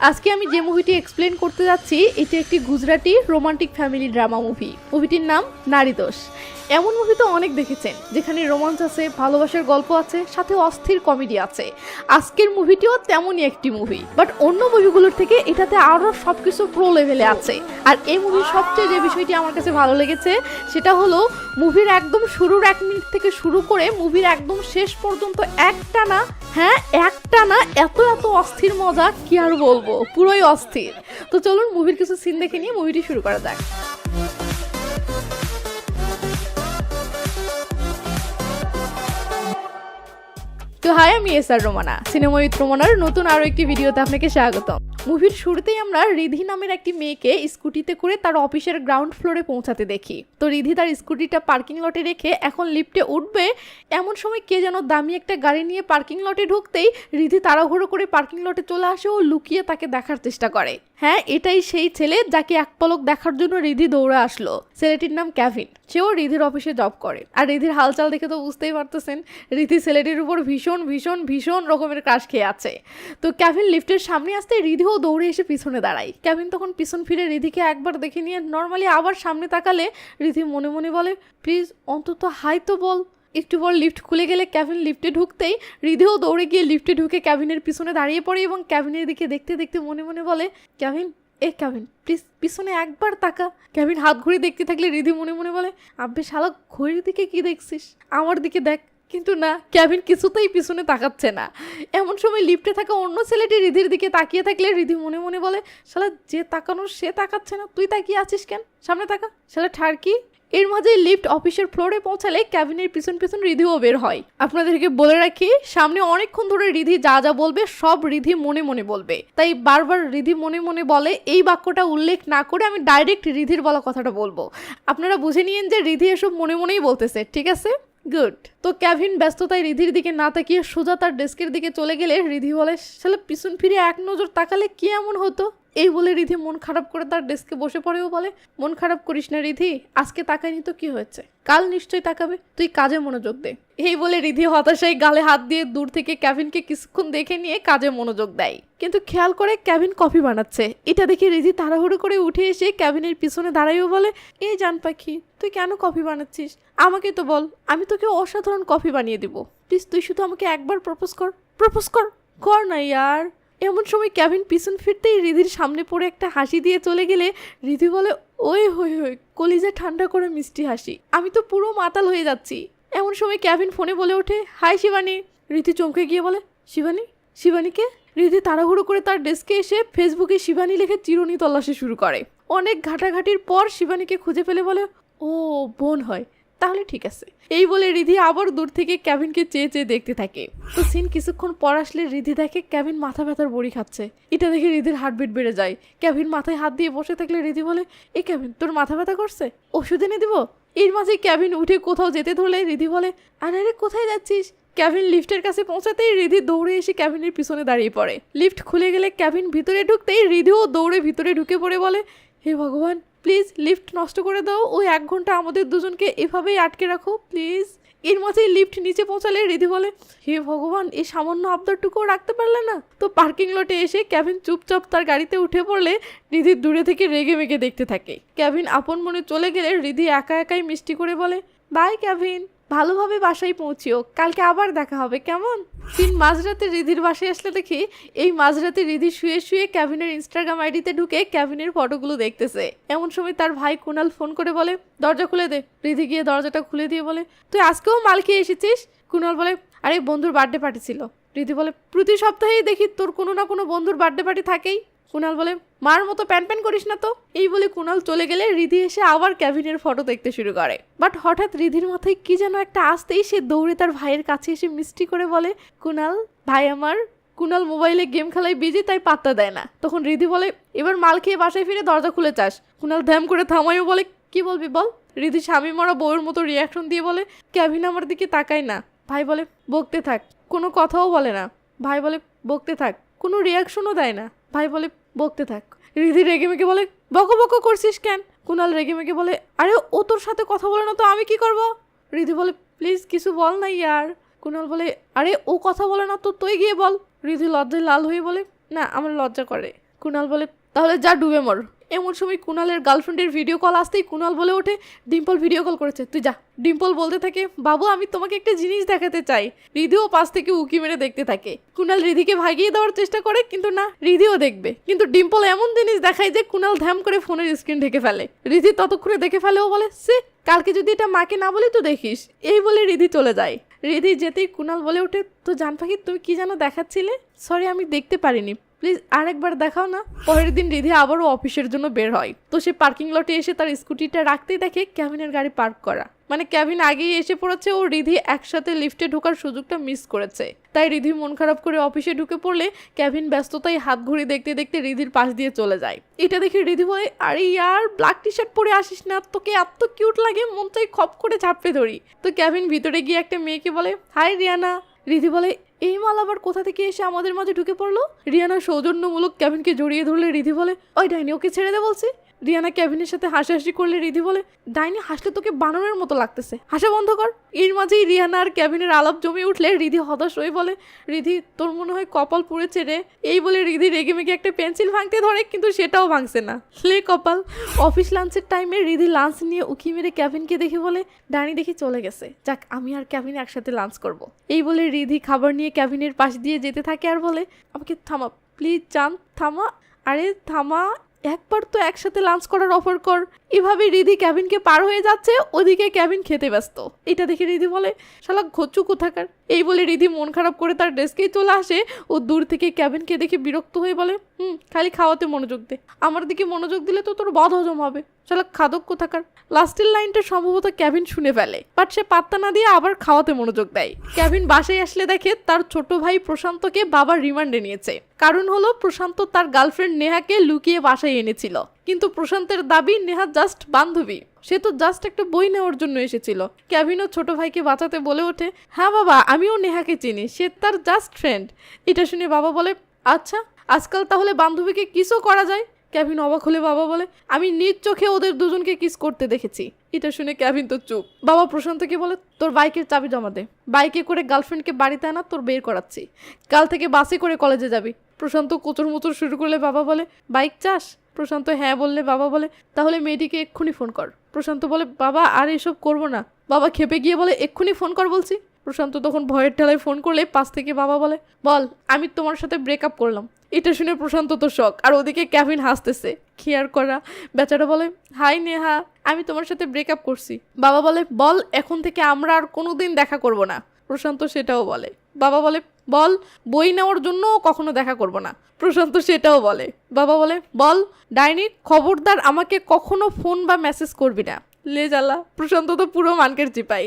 আজকে আমি যে মুভিটি এক্সপ্লেন করতে যাচ্ছি এটি একটি Gujarati romantic family drama movie. মুভিটির নাম নারী দোষ। এমন মুভি তো অনেক দেখেছেন যেখানে রোমান্স আছে, ভালোবাসার গল্প আছে, সাথে অস্থির কমেডি আছে। আজকের মুভিটিও তেমনই একটি মুভি, বাট অন্য মুভিগুলোর থেকে এটাতে আরও সবকিছু প্রো লেভেলে আছে। আর এই মুভির সবচেয়ে যে বিষয়টি আমার কাছে ভালো লেগেছে সেটা হলো মুভির একদম শুরুর 1 মিনিট থেকে শুরু করে মুভির একদম শেষ পর্যন্ত একটানা এত অস্থির মজা, কি আর বলবো, পুরোই অস্থির। তো চলুন মুভির কিছু সিন দেখে নিয়ে মুভিটি শুরু করা যাক। তো হাই, আমি এসআর রোমানা, সিনেমা উইথ রোমানার নতুন আরও একটি ভিডিওতে আপনাকে স্বাগতম। মুভির শুরুতেই আমরা রিধি নামের একটি মেয়েকে স্কুটিতে করে তার অফিসের গ্রাউন্ড ফ্লোরে পৌঁছাতে দেখি। তো রিধি তার স্কুটিটা পার্কিং লটে রেখে এখন লিফটে উঠবে, এমন সময় কে যেন দামি একটা গাড়ি নিয়ে পার্কিং লটে ঢুকতেই রিধি তাড়াহুড়ো করে পার্কিং লটে চলে আসে ও লুকিয়ে তাকে দেখার চেষ্টা করে। হ্যাঁ, এটাই সেই ছেলে যাকে এক পলক দেখার জন্য রিধি দৌড়ে আসলো। ছেলেটির নাম ক্যাভিন, সেও রিধির অফিসে জব করে। আর রিধির হালচাল দেখে তো বুঝতেই পারতেছেন রিধি ছেলেটির উপর ভীষণ রকমের ক্রাশ খেয়ে আছে। তো ক্যাভিন লিফটের সামনে আসতে রিধিও দৌড়ে এসে পিছনে দাঁড়ায়। ক্যাভিন তখন পিছন ফিরে রিধিকে একবার দেখে নিয়ে নর্মালি আবার সামনে তাকালে রিধি মনে মনে বলে, প্লিজ অন্তত হাই তো বল। একটু পর লিফট খুলে গেলে ক্যাভিন লিফটে ঢুকতেই রিধিও দৌড়ে গিয়ে লিফটে ঢুকে ক্যাভিনের পিছনে দাঁড়িয়ে পড়ে এবং ক্যাভিনের দিকে দেখতে দেখতে মনে মনে বলে, ক্যাভিন প্লিজ পিছনে একবার তাকা। ক্যাভিন হাত ঘুরে দেখতে থাকলে রিধি মনে মনে বলে, আব্বে শালা ঘড়ির দিকে কি দেখছিস, আমার দিকে দেখ। কিন্তু না, ক্যাভিন কিছুতেই পিছনে তাকাচ্ছে না। এমন সময় লিফটে থাকা অন্য ছেলেটি রিধির দিকে তাকিয়ে থাকলে রিধি মনে মনে বলে, শালা যে তাকানোর সে তাকাচ্ছে না, তুই তাকিয়ে আছিস কেন, সামনে তাকা শালা ঠাড়কি। এর মাঝে লিফট অফিসের ফ্লোরে পৌঁছালে ক্যাবিনের পিছন রিধিও বের হয়। আপনাদেরকে বলে রাখি, সামনে অনেকক্ষণ ধরে রিধি যা যা বলবে সব রিধি মনে মনে বলবে, তাই বারবার রিধি মনে মনে বলে এই বাক্যটা উল্লেখ না করে আমি ডাইরেক্ট রিধির বলা কথাটা বলবো। আপনারা বুঝে নিয়েন যে রিধি এসব মনে মনেই বলতেছে, ঠিক আছে? গুড। তো ক্যাভিন ব্যস্ততায় রিধির দিকে না তাকিয়ে সোজা তার ডেস্কের দিকে চলে গেলে রিধি বলে, শালা পিছন ফিরে এক নজর তাকালে কি এমন হতো। এই বলে রিধি মন খারাপ করে তার ডেস্কে বসে পড়েও বলে, মন খারাপ করিস না রিধি, আজকে তাকায়নি তো কি হয়েছে, কাল নিশ্চয়ই তাকাবে, তুই কাজে মনোযোগ দে। এই বলে রিধি হতাশায় গালে হাত দিয়ে দূর থেকে ক্যাভিনকে কিছুক্ষণ দেখে নিয়ে কাজে মনোযোগ দেয়। কিন্তু খেয়াল করে ক্যাভিন কফি বানাচ্ছে। এটা দেখে রিধি তাড়াহুড়ো করে উঠে এসে ক্যাভিনের পিছনে দাঁড়াইও বলে, এই জান পাখি, তুই কেন কফি বানাচ্ছিস, আমাকে তো বল, আমি তোকে অসাধারণ কফি বানিয়ে দিব। প্লিজ তুই শুধু আমাকে একবার প্রপোজ কর না ইয়ার। এমন সময় ক্যাভিন পিছন ফিরতেই রিধির সামনে পড়ে একটা হাসি দিয়ে চলে গেলে রিধি বলে, ওই হই কলিজা ঠান্ডা করে মিষ্টি হাসি, আমি তো পুরো মাতাল হয়ে যাচ্ছি। এমন সময় ক্যাভিন ফোনে বলে ওঠে, হাই শিবানী। রিধি চমকে গিয়ে বলে, শিবানীকে? রিধি তাড়াহুড়ো করে তার ডেস্কে এসে ফেসবুকে শিবানী লিখে চিরুনি তল্লাশি শুরু করে। অনেক ঘাটাঘাটির পর শিবানীকে খুঁজে পেলে বলে, ও বোন হয়, তাহলে ঠিক আছে। এই বলে রিধি আবার দূর থেকে ক্যাভিনকে চেয়ে দেখতে থাকে। তো সিন কিছুক্ষণ পর আসলে রিধি দেখে ক্যাভিন মাথা ব্যথার বড়ি খাচ্ছে। এটা দেখে রিধির হার্টবিট বেড়ে যায়। ক্যাভিন মাথায় হাত দিয়ে বসে থাকলে রিধি বলে, এ ক্যাভিন, তোর মাথা ব্যথা করছে, ওষুধ এনে দিব? এর মাঝে ক্যাভিন উঠে কোথাও যেতে ধরলে রিধি বলে, আরে কোথায় যাচ্ছিস? ক্যাভিন লিফটের কাছে পৌঁছাতেই রিধি দৌড়ে এসে ক্যাভিনের পিছনে দাঁড়িয়ে পড়ে। লিফট খুলে গেলে ক্যাভিন ভিতরে ঢুকতেই রিধিও দৌড়ে ভিতরে ঢুকে পড়ে বলে, হে ভগবান, প্লিজ লিফট নষ্ট করে দাও, ওই 1 ঘন্টা আমাদের দুজনকে এভাবেই আটকে রাখো প্লিজ। এর মাঝেই লিফট নিচে পৌঁছালে রিধি বলে, হে ভগবান, এই সামান্য আবদারটুকুও রাখতে পারলে না? তো পার্কিং লটে এসে ক্যাভিন চুপচাপ তার গাড়িতে উঠে পড়লে রিধি দূরে থেকে রেগে মেগে দেখতে থাকে। ক্যাভিন আপন মনে চলে গেলে রিধি একাই মিষ্টি করে বলে, বাই ক্যাভিন, ভালোভাবে বাসায় পৌঁছিও, কালকে আবার দেখা হবে, কেমন? দিন মাঝরাতে রিধির বাসায় আসলে দেখি এই মাঝরাতে রিধি শুয়ে ক্যাভিনের ইনস্টাগ্রাম আইডিতে ঢুকে ক্যাভিনের ফটোগুলো দেখতেছে। এমন সময় তার ভাই কুনাল ফোন করে বলে, দরজা খুলে দে। রিধি গিয়ে দরজাটা খুলে দিয়ে বলে, তুই আজকেও মাল খেয়ে এসেছিস? কুনাল বলে, আরে বন্ধুর বার্থডে পার্টি ছিল। রিধি বলে, প্রতি সপ্তাহেই দেখি তোর কোনো না কোনো বন্ধুর বার্থডে পার্টি থাকেই। কুনাল বলে, মার মতো প্যান করিস না তো। এই বলে কুনাল চলে গেলে রিধি এসে আবার ক্যাভিনের ফটো দেখতে শুরু করে। বাট হঠাৎ রিধির মাথায় কি যেন একটা আসতেই সে দৌড়ে তার ভাইয়ের কাছে এসে মিষ্টি করে বলে, কুনাল ভাই আমার। কুনাল মোবাইলে গেম খেলায় বিজি, তাই পাত্তা দেয় না। তখন রিধি বলে, এবার মাল খেয়ে বাসায় ফিরে দরজা খুলে চাস। কুনাল ধ্যাম করে থামাইও বলে, কি বলবি বল। রিধি স্বামী মরা বউয়ের মতো রিয়াকশন দিয়ে বলে, ক্যাভিন আমার দিকে তাকায় না। ভাই বলে, বকতে থাক। কোনো কথাও বলে না। ভাই বলে, বকতে থাক। কোনো রিয়াকশনও দেয় না। ভাই বলে, বকতে থাক। রিধি রেগে মেগে বলে, বকো করছিস কেন? কুনাল রেগে মেগে বলে, আরে ও তোর সাথে কথা বলে না তো আমি কি করব? রিধি বলে, প্লিজ কিছু বল না ইয়ার। কুনাল বলে, আরে ও কথা বলে না তো তুই গিয়ে বল। রিধি লজ্জায় লাল হয়ে বলে, না আমার লজ্জা করে। কুনাল বলে তাহলে যা ডুবে মর। এমন সময় কুনালের গার্লফ্রেন্ডের ভিডিও কল আসতেই কুনাল বলে ওঠে ডিম্পল ভিডিও কল করেছে, তুই যা। ডিম্পল বলতে থাকে বাবু আমি তোমাকে একটা জিনিস দেখাতে চাই। রিধিও পাশ থেকে উকি মেরে দেখতে থাকে। কুনাল রিধিকে ভাগিয়ে দেওয়ার চেষ্টা করে কিন্তু না, রিধিও দেখবে, কিন্তু ডিম্পল এমন জিনিস দেখায় যে কুনাল ধ্যাম করে ফোনের স্ক্রিন ঢেকে ফেলে। রিধি ততক্ষণে দেখে ফেলে, ও বলে সে কালকে যদি এটা মাকে না বলি তো দেখিস। এই বলে রিধি চলে যায়। রিধি যেতেই কুনাল বলে ওঠে তো জান পাখি তুমি কি যেন দেখাচ্ছিলে, সরি আমি দেখতে পারিনি, প্লিজ আরেকবার দেখাও না। পরের দিন রিধি আবারও অফিসের জন্য বের হয়। তো সে পার্কিং লটে এসে তার স্কুটিটা রাখতেই দেখে কেভিনের গাড়ি পার্ক করা, মানে কেভিন আগেই এসে পড়েছে ও রিধি একসাথে লিফটে ঢোকার সুযোগটা মিস করেছে। তাই রিধি মন খারাপ করে অফিসে ঢুকে পড়লে কেভিন ব্যস্ততায় হাত ঘড়ি দেখতে দেখতে রিধির পাশ দিয়ে চলে যায়। এটা দেখে রিধি বলে আরে ইয়ার ব্ল্যাক টি শার্ট পরে আসিস না, তোকে এত কিউট লাগে মন চাই খপ করে ঝাপড়ে ধরি। তো কেভিন ভিতরে গিয়ে একটা মেয়েকে বলে হাই রিয়ানা। রিধি বলে এই মাল আবার কোথা থেকে এসে আমাদের মাঝে ঢুকে পড়লো। রিয়ানা সৌজন্যমূলক কেভিনকে জড়িয়ে ধরলে রিধি বলে ওই ডাইনি ওকে ছেড়ে দে বলছি। রিয়ানা কেভিনের সাথে হাসাহাসি করলে রিধি বলে ডাইনি হাসলে তোকে বানরের মতো লাগতেছে, হাসা বন্ধ কর। এর মাঝেই রিয়ানা আর কেভিনের আলাপ জমে উঠলে রিধি হতাশ হয়ে বলে রিধি তোর মনে হয় কপাল পুড়েছে রে। এই বলে রিধি রেগে মেগে একটা পেন্সিল ভাঙতে ধরে কিন্তু সেটাও ভাঙছে না, লে কপাল। অফিস লাঞ্চের টাইমে রিধি লাঞ্চ নিয়ে উকি মেরে কেভিনকে দেখে বলে ডাইনি দেখি চলে গেছে, যাক আমি আর কেভিন একসাথে লাঞ্চ করব। এই বলে রিধি খাবার নিয়ে কেভিনের পাশ দিয়ে যেতে থাকে আর বলে আমাকে থামা প্লিজ জান, থামা, আরে থামা, একবার তো একসাথে লাঞ্চ করার অফার কর। এভাবে রিধি কেভিনকে পার হয়ে যাচ্ছে, ওদিকে কেভিন খেতে ব্যস্ত। এটা দেখে রিধি বলে শালা ঘচ্চু কোথাকার। এই বলে রিধি মন খারাপ করে তার ডেস্কেই চলে আসে। ও দূর থেকে কেভিনকে দেখে বিরক্ত হয়ে বলে খালি খাওয়াতে মনোযোগ দে, আমার দিকে মনোযোগ দিলে তো তোর বদ হজম হবে, শালা খাদক কোথাকার। লাস্টের লাইনটা সম্ভবত কেভিন শুনে ফেলে, বাট সে পাত্তা না দিয়ে আবার খাওয়াতে মনোযোগ দেয়। কেভিন বাসায় আসলে দেখে তার ছোট ভাই প্রশান্তকে বাবার রিমান্ডে নিয়েছে। কারণ হলো প্রশান্ত তার গার্লফ্রেন্ড নেহাকে লুকিয়ে বাসায় এনেছিল, কিন্তু প্রশান্তের দাবি নেহা জাস্ট বান্ধবী, সে তো জাস্ট একটা বই নেওয়ার জন্য এসেছিল। কেভিনও ছোট ভাইকে বাঁচাতে বলে ওঠে হ্যাঁ বাবা আমিও নেহাকে চিনি, সে তার জাস্ট ফ্রেন্ড। এটা শুনে বাবা বলে আচ্ছা আজকাল তাহলে বান্ধবীকে কিসও করা যায়। কেভিন অবাক হলে বাবা বলে আমি নিজ চোখে ওদের দুজনকে কিস করতে দেখেছি। এটা শুনে কেভিন তো চুপ। বাবা প্রশান্তকে বলে তোর বাইকের চাবি জমা দে, বাইকে করে গার্লফ্রেন্ডকে বাড়িতে আনা, তোর বের করাচ্ছি, কাল থেকে বাসে করে কলেজে যাবি। প্রশান্ত কোচর মোচর শুরু করলে বাবা বলে বাইক চাস। প্রশান্ত হ্যাঁ বললে বাবা বলে তাহলে মেয়েটিকে এক্ষুনি ফোন কর। প্রশান্ত বলে বাবা আর এসব করবো না। বাবা খেপে গিয়ে বলে এক্ষুনি ফোন কর বলছি। প্রশান্ত তখন ভয়ের ঠেলায় ফোন করলে পাশ থেকে বাবা বলে বল আমি তোমার সাথে ব্রেকআপ করলাম। এটা শুনে প্রশান্ত তো শক, আর ওদিকে কেভিন হাসতেছে। কি আর করা, বেচারা বলে হাই নেহা আমি তোমার সাথে ব্রেকআপ করছি। বাবা বলে বল এখন থেকে আমরা আর কোনোদিন দেখা করব না। প্রশান্ত সেটাও বলে। বাবা বলে বল বই নেওয়ার জন্য কখনো দেখা করব না। প্রশান্ত সেটাও বলে। বাবা বলে বল ডাইনি খবরদার আমাকে কখনো ফোন বা মেসেজ করবি না। লে জ্বালা, প্রশান্ত তো পুরো মানকের চিপাই,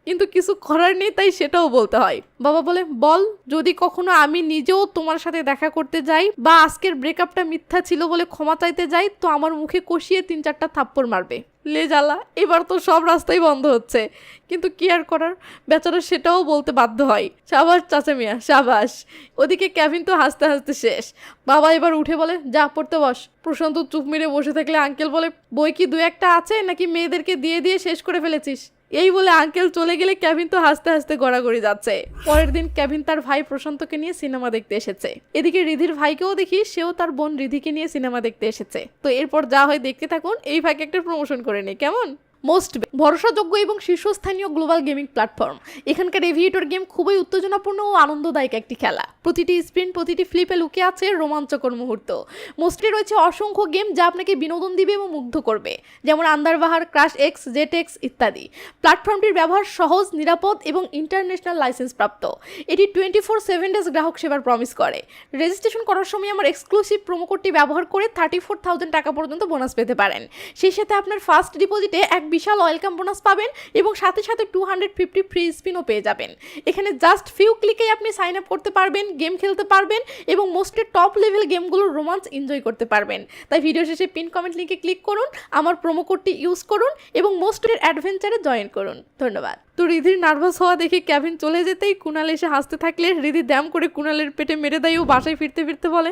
কিন্তু কিছু করার নেই তাই সেটাও বলতে হয়। বাবা বলে বল যদি কখনো আমি নিজেও তোমার সাথে দেখা করতে যাই বা আজকের ব্রেকআপটা মিথ্যা ছিল বলে ক্ষমা চাইতে যাই তো আমার মুখে কষিয়ে 3-4টা থাপ্পড় মারবে। লে জ্বালা, এবার তো সব রাস্তাই বন্ধ হচ্ছে, কিন্তু কি আর করার, বেচারা সেটাও বলতে বাধ্য হয়। সাবাস চাচা মিয়া সাবাস। ওদিকে কেভিন তো হাসতে হাসতে শেষ। বাবা এবার উঠে বলে যা পড়তে বস। প্রশান্ত চুপ মেরে বসে থাকলে আঙ্কেল বলে বই কি 2-1টা আছে নাকি মেয়েদেরকে দিয়ে দিয়ে শেষ করে ফেলেছিস। এই বলে আঙ্কেল চলে গেলে কেভিন তো হাসতে হাসতে গড়াগড়ি যাচ্ছে। পরের দিন কেভিন তার ভাই প্রশান্তকে নিয়ে সিনেমা দেখতে এসেছে। এদিকে রিধির ভাইকেও দেখি সেও তার বোন রিধিকে নিয়ে সিনেমা দেখতে এসেছে। তো এরপর যা হয় দেখতে থাকুন। এই ভাইকে একটা প্রমোশন করে নেই কেমন। মোস্ট ভরসাযোগ্য এবং শীর্ষস্থানীয় গ্লোবাল গেমিং প্ল্যাটফর্ম। এখানকার এভিয়েটর গেম খুবই উত্তেজনাপূর্ণ ও আনন্দদায়ক একটি খেলা। প্রতিটি স্প্রিন প্রতিটি ফ্লিপে লুকিয়ে আছে রোমাঞ্চকর মুহূর্ত। মোস্টলি রয়েছে অসংখ্য গেম যা আপনাকে বিনোদন দিবে এবং মুগ্ধ করবে, যেমন আন্দারবাহার, ক্রাশ এক্স, জেট এক্স ইত্যাদি। প্ল্যাটফর্মটির ব্যবহার সহজ, নিরাপদ এবং ইন্টারন্যাশনাল লাইসেন্স প্রাপ্ত। এটি 24/7 ডেজ গ্রাহক সেবার প্রমিস করে। রেজিস্ট্রেশন করার সময় আমার এক্সক্লুসিভ প্রোমো কোডটি ব্যবহার করে 34,000 টাকা পর্যন্ত বোনাস পেতে পারেন। সেই সাথে আপনার ফার্স্ট ডিপোজিটে এক বিশাল ওয়েলকাম বোনাস পাবেন এবং সাথে সাথে 250 ফ্রি স্পিনও পেয়ে যাবেন। এখানে জাস্ট ফিউ ক্লিকেই আপনি সাইন আপ করতে পারবেন, গেম খেলতে পারবেন এবং মোস্টলি টপ লেভেল গেমগুলোর রোমান্স এনজয় করতে পারবেন। তাই ভিডিও শেষে পিন কমেন্ট লিঙ্কে ক্লিক করুন, আমার প্রোমো কোডটি ইউজ করুন এবং মোস্টের অ্যাডভেঞ্চারে জয়েন করুন। ধন্যবাদ। তো রিধির নার্ভাস হওয়া দেখে কেভিন চলে যেতেই কুণাল এসে হাসতে থাকলে রিধি দ্যাম করে কুণালের পেটে মেরে দেয় ও বাসায় ফিরতে ফিরতে বলে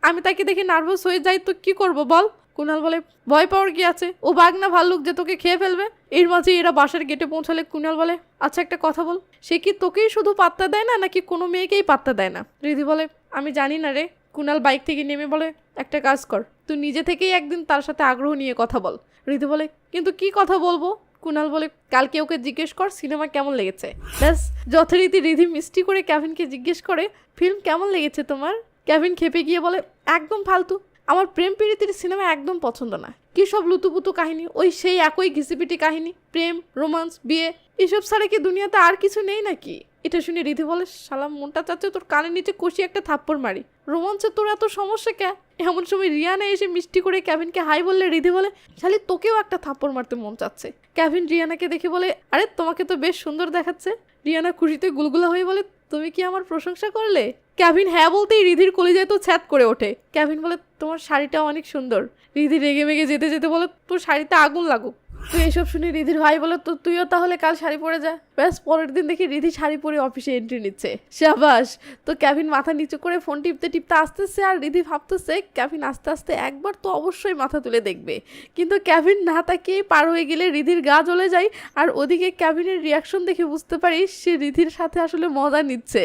আমি তাকে দেখে নার্ভাস হয়ে যাই তো কি করব বল। কুণাল বলে ভয় পাওয়ার কি আছে, ও বাঘ না ভাল্লুক যে তোকে খেয়ে ফেলবে। এর মাঝে এরা বাসার গেটে পৌঁছালে কুণাল বলে আচ্ছা একটা কথা বল, সে কি তোকেই শুধু পাত্তা দেয় না নাকি কোনো মেয়েকেই পাত্তা দেয় না। রিধি বলে আমি জানি না রে। কুণাল বাইক থেকে নেমে বলে একটা কাজ কর, তুই নিজে থেকেই একদিন তার সাথে আগ্রহ নিয়ে কথা বল। রিধি বলে কিন্তু কি কথা বলবো? কুনাল বলে কালকে ওকে জিজ্ঞেস কর সিনেমা কেমন লেগেছে। ব্যাস যথারীতি রিধি মিষ্টি করে কেভিনকে জিজ্ঞেস করে ফিল্ম কেমন লেগেছে তোমার। কেভিন খেপে গিয়ে বলে একদম ফালতু, আমার প্রেম প্রীতির সিনেমা একদম পছন্দ না। কি সব লুতুপুতু কাহিনী, ওই সেই একই ঘিসিপিটি কাহিনী, প্রেম রোমান্স বিয়ে, এসব ছাড়া কি দুনিয়াতে আর কিছু নেই নাকি? এটা শুনে রিধি বলে শালা মনটা চাচ্ছে তোর কানের নিচে কষি একটা থাপ্পড় মারি, রোমাঞ্চে তোর এত সমস্যা কে? এমন সময় রিয়ানা এসে মিষ্টি করে কেভিনকে হাই বললে রিধি বলে শালি তোকেও একটা থাপ্পড় মারতে মন চাচ্ছে। কেভিন রিয়ানাকে দেখে বলে আরে তোমাকে তো বেশ সুন্দর দেখাচ্ছে। রিয়ানা খুশিতে গুলগুলা হয়ে বলে তুমি কি আমার প্রশংসা করলে? কেভিন হ্যাঁ বলতেই রিধির কলিজায় তো ছ্যাদ করে ওঠে। কেভিন বলে তোমার শাড়িটা অনেক সুন্দর। রিধি রেগে মেগে যেতে যেতে বলে তোর শাড়িতে আগুন লাগুক। তো এসব শুনে রিধির ভাই বলে তো তুইও তাহলে কাল শাড়ি পরে যা। ব্যাস পরের দিন দেখি রিধি শাড়ি পরে অফিসে এন্ট্রি নিচ্ছে। শাবাশ। তো কেভিন মাথা নিচু করে ফোন টিপতে টিপতে আসতেছে আর রিধি ভাবতেছে কেভিন আস্তে আস্তে একবার তো অবশ্যই মাথা তুলে দেখবে। কিন্তু কেভিন না তাকিয়ে পার হয়ে গেলে রিধির গা জ্বলে যায়। আর ওদিকে কেভিনের রিয়াকশন দেখে বুঝতে পারি সে রিধির সাথে আসলে মজা নিচ্ছে।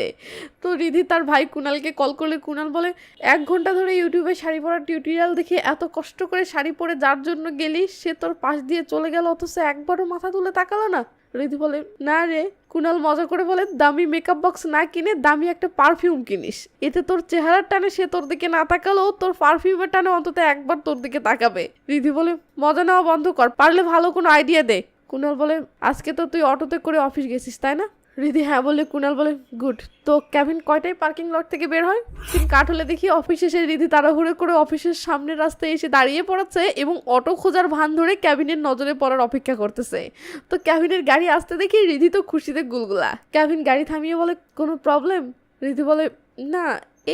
তো রিধি তার ভাই কুনালকে কল করলে কুনাল বলে 1 ঘন্টা ধরে ইউটিউবে শাড়ি পরার টিউটোরিয়াল দেখে এত কষ্ট করে শাড়ি পরে যার জন্য গেলি সে তোর পাশ দিয়ে চলে গেল অথচ একবারও মাথা তুলে তাকালো না। রিধি বলে না রে। কুনাল মজা করে বলে দামি মেকআপ বক্স না কিনে দামি একটা পারফিউম কিনিস, এতে তোর চেহারার টানে সে তোর দিকে না তাকালেও তোর পারফিউমের টানে অন্তত একবার তোর দিকে তাকাবে। রিধি বলে মজা নেওয়া বন্ধ কর, পারলে ভালো কোনো আইডিয়া দে। কুনাল বলে আজকে তো তুই অটোতে করে অফিস গেছিস তাই না? রিধি হ্যাঁ বলে কুনাল বলে গুড। তো কেভিন কয়টায় পার্কিং লট থেকে বের হয়? ঠিক কাঠলে দেখি অফিস এসে রিধি তাড়াহুড়ো করে অফিসের সামনের রাস্তায় এসে দাঁড়িয়ে পড়াচ্ছে এবং অটো খোঁজার ভান ধরে কেভিনের নজরে পড়ার অপেক্ষা করতেছে। তো কেভিনের গাড়ি আসতে দেখি রিধি তো খুশিতে গুলগুলা। কেভিন গাড়ি থামিয়ে বলে কোনো প্রবলেম? রিধি বলে না,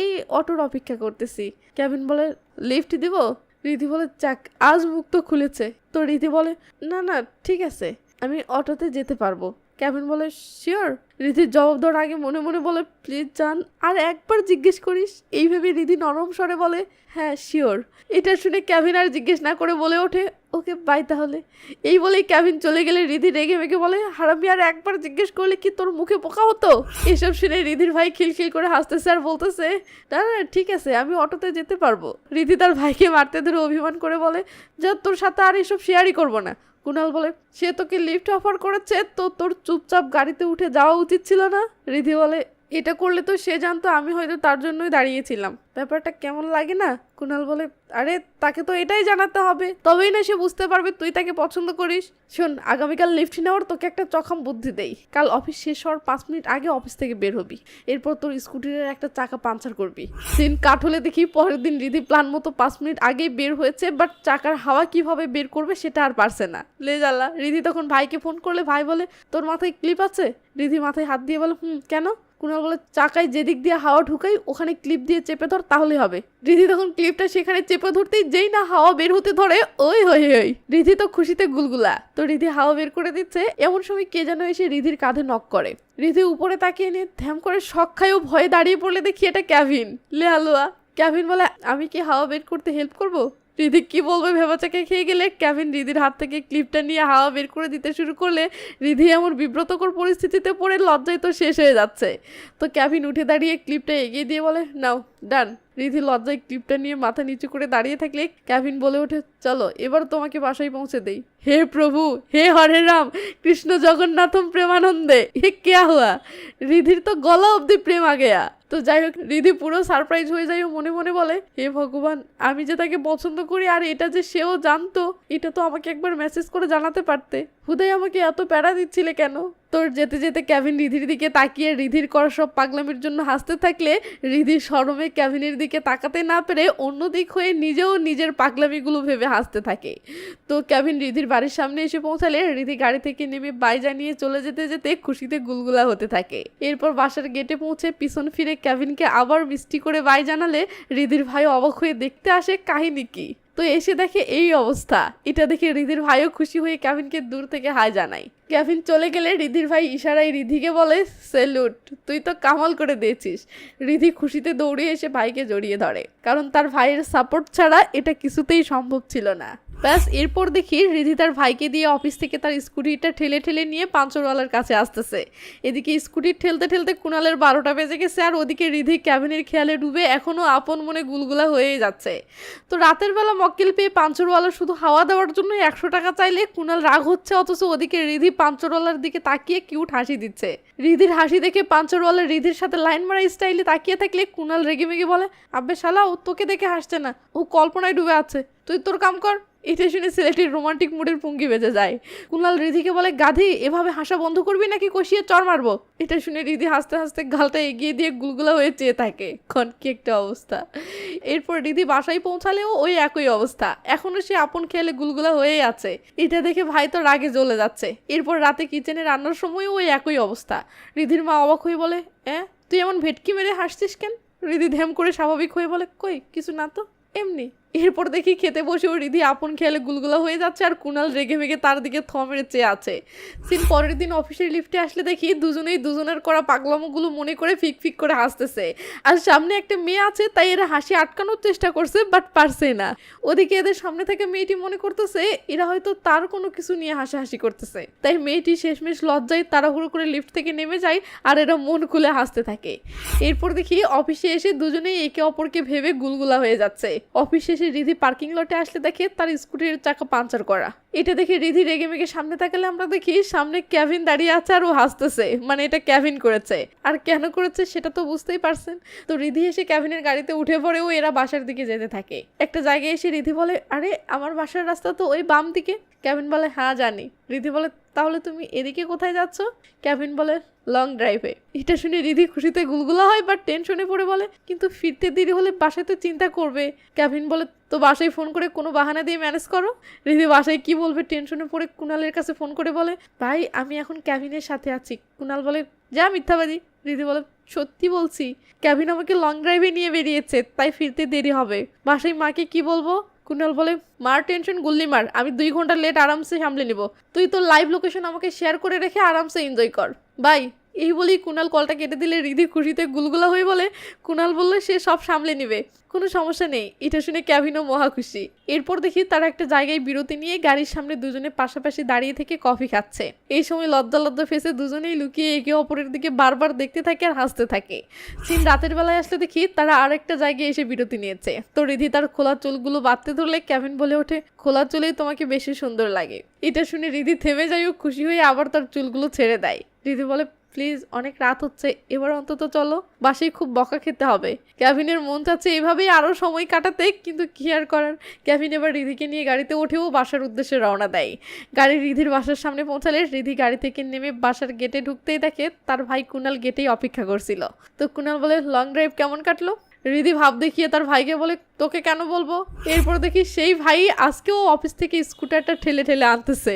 এই অটোর অপেক্ষা করতেছি। কেভিন বলে লিফট দিব? রিধি বলে যাক আজ মুখ তো খুলেছে। তো রিধি বলে না না ঠিক আছে, আমি অটোতে যেতে পারবো। কেভিন বলে শিওর? রিধির জবাব দেওয়ার আগে মনে মনে বলে প্লিজ জান আর একবার জিজ্ঞেস করিস। এইভাবে রিধি নরম স্বরে বলে হ্যাঁ শিওর। এটা শুনে কেভিন আর জিজ্ঞেস না করে বলে ওঠে ওকে বাই তাহলে। এই বলেই কেভিন চলে গেলে রিধি রেগে মেগে বলে হারামি আর একবার জিজ্ঞেস করলে কি তোর মুখে পোকা হতো? এসব শুনে রিধির ভাই খিলখিল করে হাসতেছে আর বলতেছে না না ঠিক আছে আমি অটোতে যেতে পারবো। রিধি তার ভাইকে মারতে ধরে অভিমান করে বলে যা তোর সাথে আর এসব শেয়ারই করবো না। কুনাল বলে সে তোকে লিফট অফার করেছে তো তোর চুপচাপ গাড়িতে উঠে যাওয়া উচিত ছিল না? রিধি বলে এটা করলে তো সে জানতো আমি হয়তো তার জন্যই দাঁড়িয়েছিলাম, ব্যাপারটা কেমন লাগে না? কুনাল বলে আরে তাকে তো এটাই জানাতে হবে, তবেই না সে বুঝতে পারবে তুই তাকে পছন্দ করিস। শোন আগামীকাল লিফট নেওয়ার তোকে একটা চখাম বুদ্ধি দেই। কাল অফিস শেষ হওয়ার 5 মিনিট আগে অফিস থেকে বের হবি, এরপর তোর স্কুটির একটা চাকা পাঞ্চার করবি। দিন কাঠলে দেখি পরের দিন রিধি প্ল্যান মতো 5 মিনিট আগেই বের হয়েছে, বাট চাকার হাওয়া কিভাবে বের করবে সেটা আর পারছে না। লে জ্বালা। রিধি তখন ভাইকে ফোন করলে ভাই বলে তোর মাথায় ক্লিপ আছে? রিধি মাথায় হাত দিয়ে বলে কেন? কুনাল বলে চাকায় যেদিক দিয়ে হাওয়া ঢুকাই ওখানে ক্লিপ দিয়ে চেপে ধর তাহলে হবে। রিধি তখন ক্লিপটা সেখানে চেপে ধরতেই যেই না হাওয়া বের হতে ধরে ওই হয়ে ওই রিধি তো খুশিতে গুলগুলা। তো রিধি হাওয়া বের করে দিচ্ছে, এমন সময় কে যেন এসে রিধির কাঁধে নক করে। রিধি উপরে তাকিয়ে নিয়ে ধ্যাম করে শখ খায়ও ভয়ে দাঁড়িয়ে পড়লে দেখি এটা কেভিন। লে হালুয়া। কেভিন বলে আমি কি হাওয়া বের করতে হেল্প করবো? রিধি কি বলবে ভেবাচাকে খেয়ে গেলে কেভিন রিধির হাত থেকে ক্লিপটা নিয়ে হাওয়া বের করে দিতে শুরু করলে রিধি এমন বিব্রতকর পরিস্থিতিতে পড়ে লজ্জায় তো শেষ হয়ে যাচ্ছে। তো কেভিন উঠে দাঁড়িয়ে ক্লিপটা এগিয়ে দিয়ে বলে নাও ডান। রিধি লজ্জায় ক্লিপটা নিয়ে মাথা নিচু করে দাঁড়িয়ে থাকলে কেভিন বলে ওঠে চলো এবার তোমাকে বাসায় পৌঁছে দেই। হে প্রভু হে হরে রাম কৃষ্ণ জগন্নাথম প্রেমানন্দে হে কেয়া হুয়া। রিধির তো গলা অব্দি প্রেম আ গেয়া। তো যাই হোক রিধি পুরো সারপ্রাইজ হয়ে যায়, মনে মনে বলে হে ভগবান আমি যে তাকে পছন্দ করি আর এটা যে সেও জানতো, এটা তো আমাকে একবার মেসেজ করে জানাতে পারতে। হুদাই আমাকে এত প্যারা দিচ্ছিলে কেন? তোর যেতে যেতে কেভিন রিধির দিকে তাকিয়ে রিধির করা সব পাগলামির জন্য হাসতে থাকলে রিধি শরমে কেভিনের দিকে তাকাতে না পেরে অন্য দিক হয়ে নিজেও নিজের পাগলামিগুলো ভেবে হাসতে থাকে। তো কেভিন রিধির বাড়ির সামনে এসে পৌঁছালে রিধি গাড়ি থেকে নেমে বাই জানিয়ে চলে যেতে যেতে খুশিতে গুলগুলা হতে থাকে। এরপর বাসার গেটে পৌঁছে পিছন ফিরে কেভিনকে আবার মিষ্টি করে বাই জানালে রিধির ভাই অবাক হয়ে দেখতে আসে কাহিনী কি। তো এসে দেখে এই অবস্থা। এটা দেখে রিধির ভাইও খুশি হয়ে কেভিনকে দূর থেকে হাই জানায়। কেভিন চলে গেলে রিধির ভাই ইশারায় রিধিকে বলে সেলুট, তুই তো কামাল করে দিয়েছিস। রিধি খুশিতে দৌড়ে এসে ভাইকে জড়িয়ে ধরে, কারণ তার ভাইয়ের সাপোর্ট ছাড়া এটা কিছুতেই সম্ভব ছিল না। ব্যাস এরপর দেখি রিধি তার ভাইকে দিয়ে অফিস থেকে তার স্কুটিটা ঠেলে ঠেলে নিয়ে পাঞ্চরওয়ালার কাছে আসতেছে। এদিকে স্কুটি ঠেলতে ঠেলতে কুণালের 12টা বেজে গেছে, আর ওদিকে রিধি ক্যাবিনের খেয়ালে ডুবে এখনও আপন মনে গুলগুলা হয়েই যাচ্ছে। তো রাতের বেলা মক্কেল পেয়ে পাঞ্চরওয়ালা শুধু হাওয়া দেওয়ার জন্য 100 টাকা চাইলে কুণাল রাগ হচ্ছে, অথচ ওদিকে রিধি পাঞ্চরওয়ালার দিকে তাকিয়ে কিউট হাসি দিচ্ছে। রিধির হাসি দেখে পাঞ্চরওয়ালা রিধির সাথে লাইন মারা স্টাইলে তাকিয়ে থাকলে কুণাল রেগে মেগে বলে, আব্বে শালা ও তোকে দেখে হাসছে না, ও কল্পনায় ডুবে আছে, তুই তোর কাম কর। এটা শুনে ছেলেটির রোমান্টিক মুডের পুঙ্গি বেজে যায়। কুণাল রিধিকে বলে, গাধি এভাবে হাসা বন্ধ করবি নাকি কষিয়ে চর মারবো। এটা শুনে রিধি হাসতে হাসতে গালটা এগিয়ে দিয়ে গুলগুলা হয়ে চেয়ে থাকে। কি একটা অবস্থা। এরপর রিধি বাসায় পৌঁছালেও ওই একই অবস্থা, এখনো সে আপন খেয়ালে গুলগুলা হয়েই আছে। এটা দেখে ভাই তো রাগে জ্বলে যাচ্ছে। এরপর রাতে কিচেনে রান্নার সময়ও ওই একই অবস্থা। রিধির মা অবাক হয়ে বলে, তুই এমন ভেটকি মেরে হাসছিস কেন? রিধি ধেম করে স্বাভাবিক হয়ে বলে, কই কিছু না তো, এমনি। এরপর দেখি খেতে বসেও রিধি আপন খেয়ালে গুলগুলা হয়ে যাচ্ছে, আর কুণাল রেগে মেগে তার দিকে থ মেরে চেয়ে আছে। সিন পরের দিন অফিসের লিফটে আসলে দেখি দুজনেই দুজনের করা পাগলামোগুলো মনে করে ফিক ফিক করে হাসতেছে। আর সামনে একটা মেয়ে আছে, তাই এরা হাসি আটকানোর চেষ্টা করছে, বাট পারছে না। ওদিকে এদের সামনে থেকে মেয়েটি মনে করতেছে এরা হয়তো তার কোনো কিছু নিয়ে হাসাহাসি করতেছে, তাই মেয়েটি শেষমেশ লজ্জায় তাড়াহুড়ো করে লিফট থেকে নেমে যায়, আর এরা মন খুলে হাসতে থাকে। এরপর দেখি অফিসে এসে দুজনেই একে অপরকে ভেবে গুলগুলা হয়ে যাচ্ছে। অফিসে এসে রিধি পার্কিং লটে আসলে দেখে তার স্কুটির চাকা পাঞ্চার করা। এটা দেখে রিধি রেগে মেগে সামনে তাকালে আমরা দেখি সামনে কেভিন দাঁড়িয়ে আছে, আর ও হাসতেছে, মানে এটা কেভিন করেছে। আর কেন করেছে সেটা তো বুঝতেই পারছেন। তো রিধি এসে কেভিনের গাড়িতে উঠে পড়েও এরা বাসার দিকে যেতে থাকে। একটা জায়গায় এসে রিধি বলে, আরে আমার বাসার রাস্তা তো ওই বাম দিকে। কেভিন বলে, হ্যাঁ জানি। রিধি বলে, তাহলে তুমি এদিকে কোথায় যাচ্ছ? কেভিন বলে, লং ড্রাইভে। এটা শুনে রিধি খুশিতে গুলগুলা হয়, বাট টেনশনে পড়ে বলে, কিন্তু ফিরতে দেরি হলে বাসায় তো চিন্তা করবে। কেভিন বলে, তো বাসায় ফোন করে কোনো বাহানা দিয়ে ম্যানেজ করো। রিধি বাসায় কি বলবে টেনশনে পড়ে কুণালের কাছে ফোন করে বলে, ভাই আমি এখন কেভিনের সাথে আছি। কুণাল বলে, যা মিথ্যাবাদী। রিধি বলে, সত্যি বলছি, কেভিন আমাকে লং ড্রাইভে নিয়ে বেরিয়েছে, তাই ফিরতে দেরি হবে। বাসায় মাকে কি বলবো? কুণাল বলে, মার টেনশন গুল্লি মার, আমি 2 ঘন্টা লেট আরামসে সামলে নিব। তুই তোর লাইভ লোকেশন আমাকে শেয়ার করে রেখে আরামসে এনজয় কর, বাই। এই বলেই কুণাল কলটা কেটে দিলে রিধি খুশিতে গুলগুলা হয়ে বলে, কুণাল বললে সে সব সামলে নিবে, কোনো সমস্যা নেই। এটা শুনে কেভিনও মহা খুশি। এরপর দেখি তারা একটা জায়গায় বিরতি নিয়ে গাড়ির সামনে দুজনে পাশাপাশি দাঁড়িয়ে থেকে কফি খাচ্ছে। এই সময় লজ্জা লজ্জা ফেসে দুজনেই লুকিয়ে একে অপরের দিকে বারবার দেখতে থাকে আর হাসতে থাকে। সিন রাতের বেলায় আসলে দেখি তারা আরেকটা জায়গায় এসে বিরতি নিয়েছে। তো রিধি তার খোলা চুলগুলো বাঁধতে ধরলে কেভিন বলে ওঠে, খোলা চুলেই তোমাকে বেশি সুন্দর লাগে। এটা শুনে রিধি থেমে যায় ও খুশি হয়ে আবার তার চুলগুলো ছেড়ে দেয়। রিধি বলে, প্লিজ অনেক রাত হচ্ছে, এবার অন্তত চলো, বাসায় খুব বকা খেতে হবে। কেভিনের মন চাচ্ছে এভাবেই আরও সময় কাটাতে, কিন্তু কি আর করার। কেভিন এবার রিধিকে নিয়ে গাড়িতে উঠেও বাসার উদ্দেশ্যে রওনা দেয়। গাড়ি রিধির বাসার সামনে পৌঁছালে রিধি গাড়ি থেকে নেমে বাসার গেটে ঢুকতেই দেখে তার ভাই কুণাল গেটেই অপেক্ষা করছিল। তো কুণাল বলে, লং ড্রাইভ কেমন কাটলো? রিধি ভাব দেখিয়ে তার ভাইকে বলে, তোকে কেন বলবো? এরপর দেখি সেই ভাই আজকেও অফিস থেকে স্কুটারটা ঠেলে ঠেলে আনতেছে,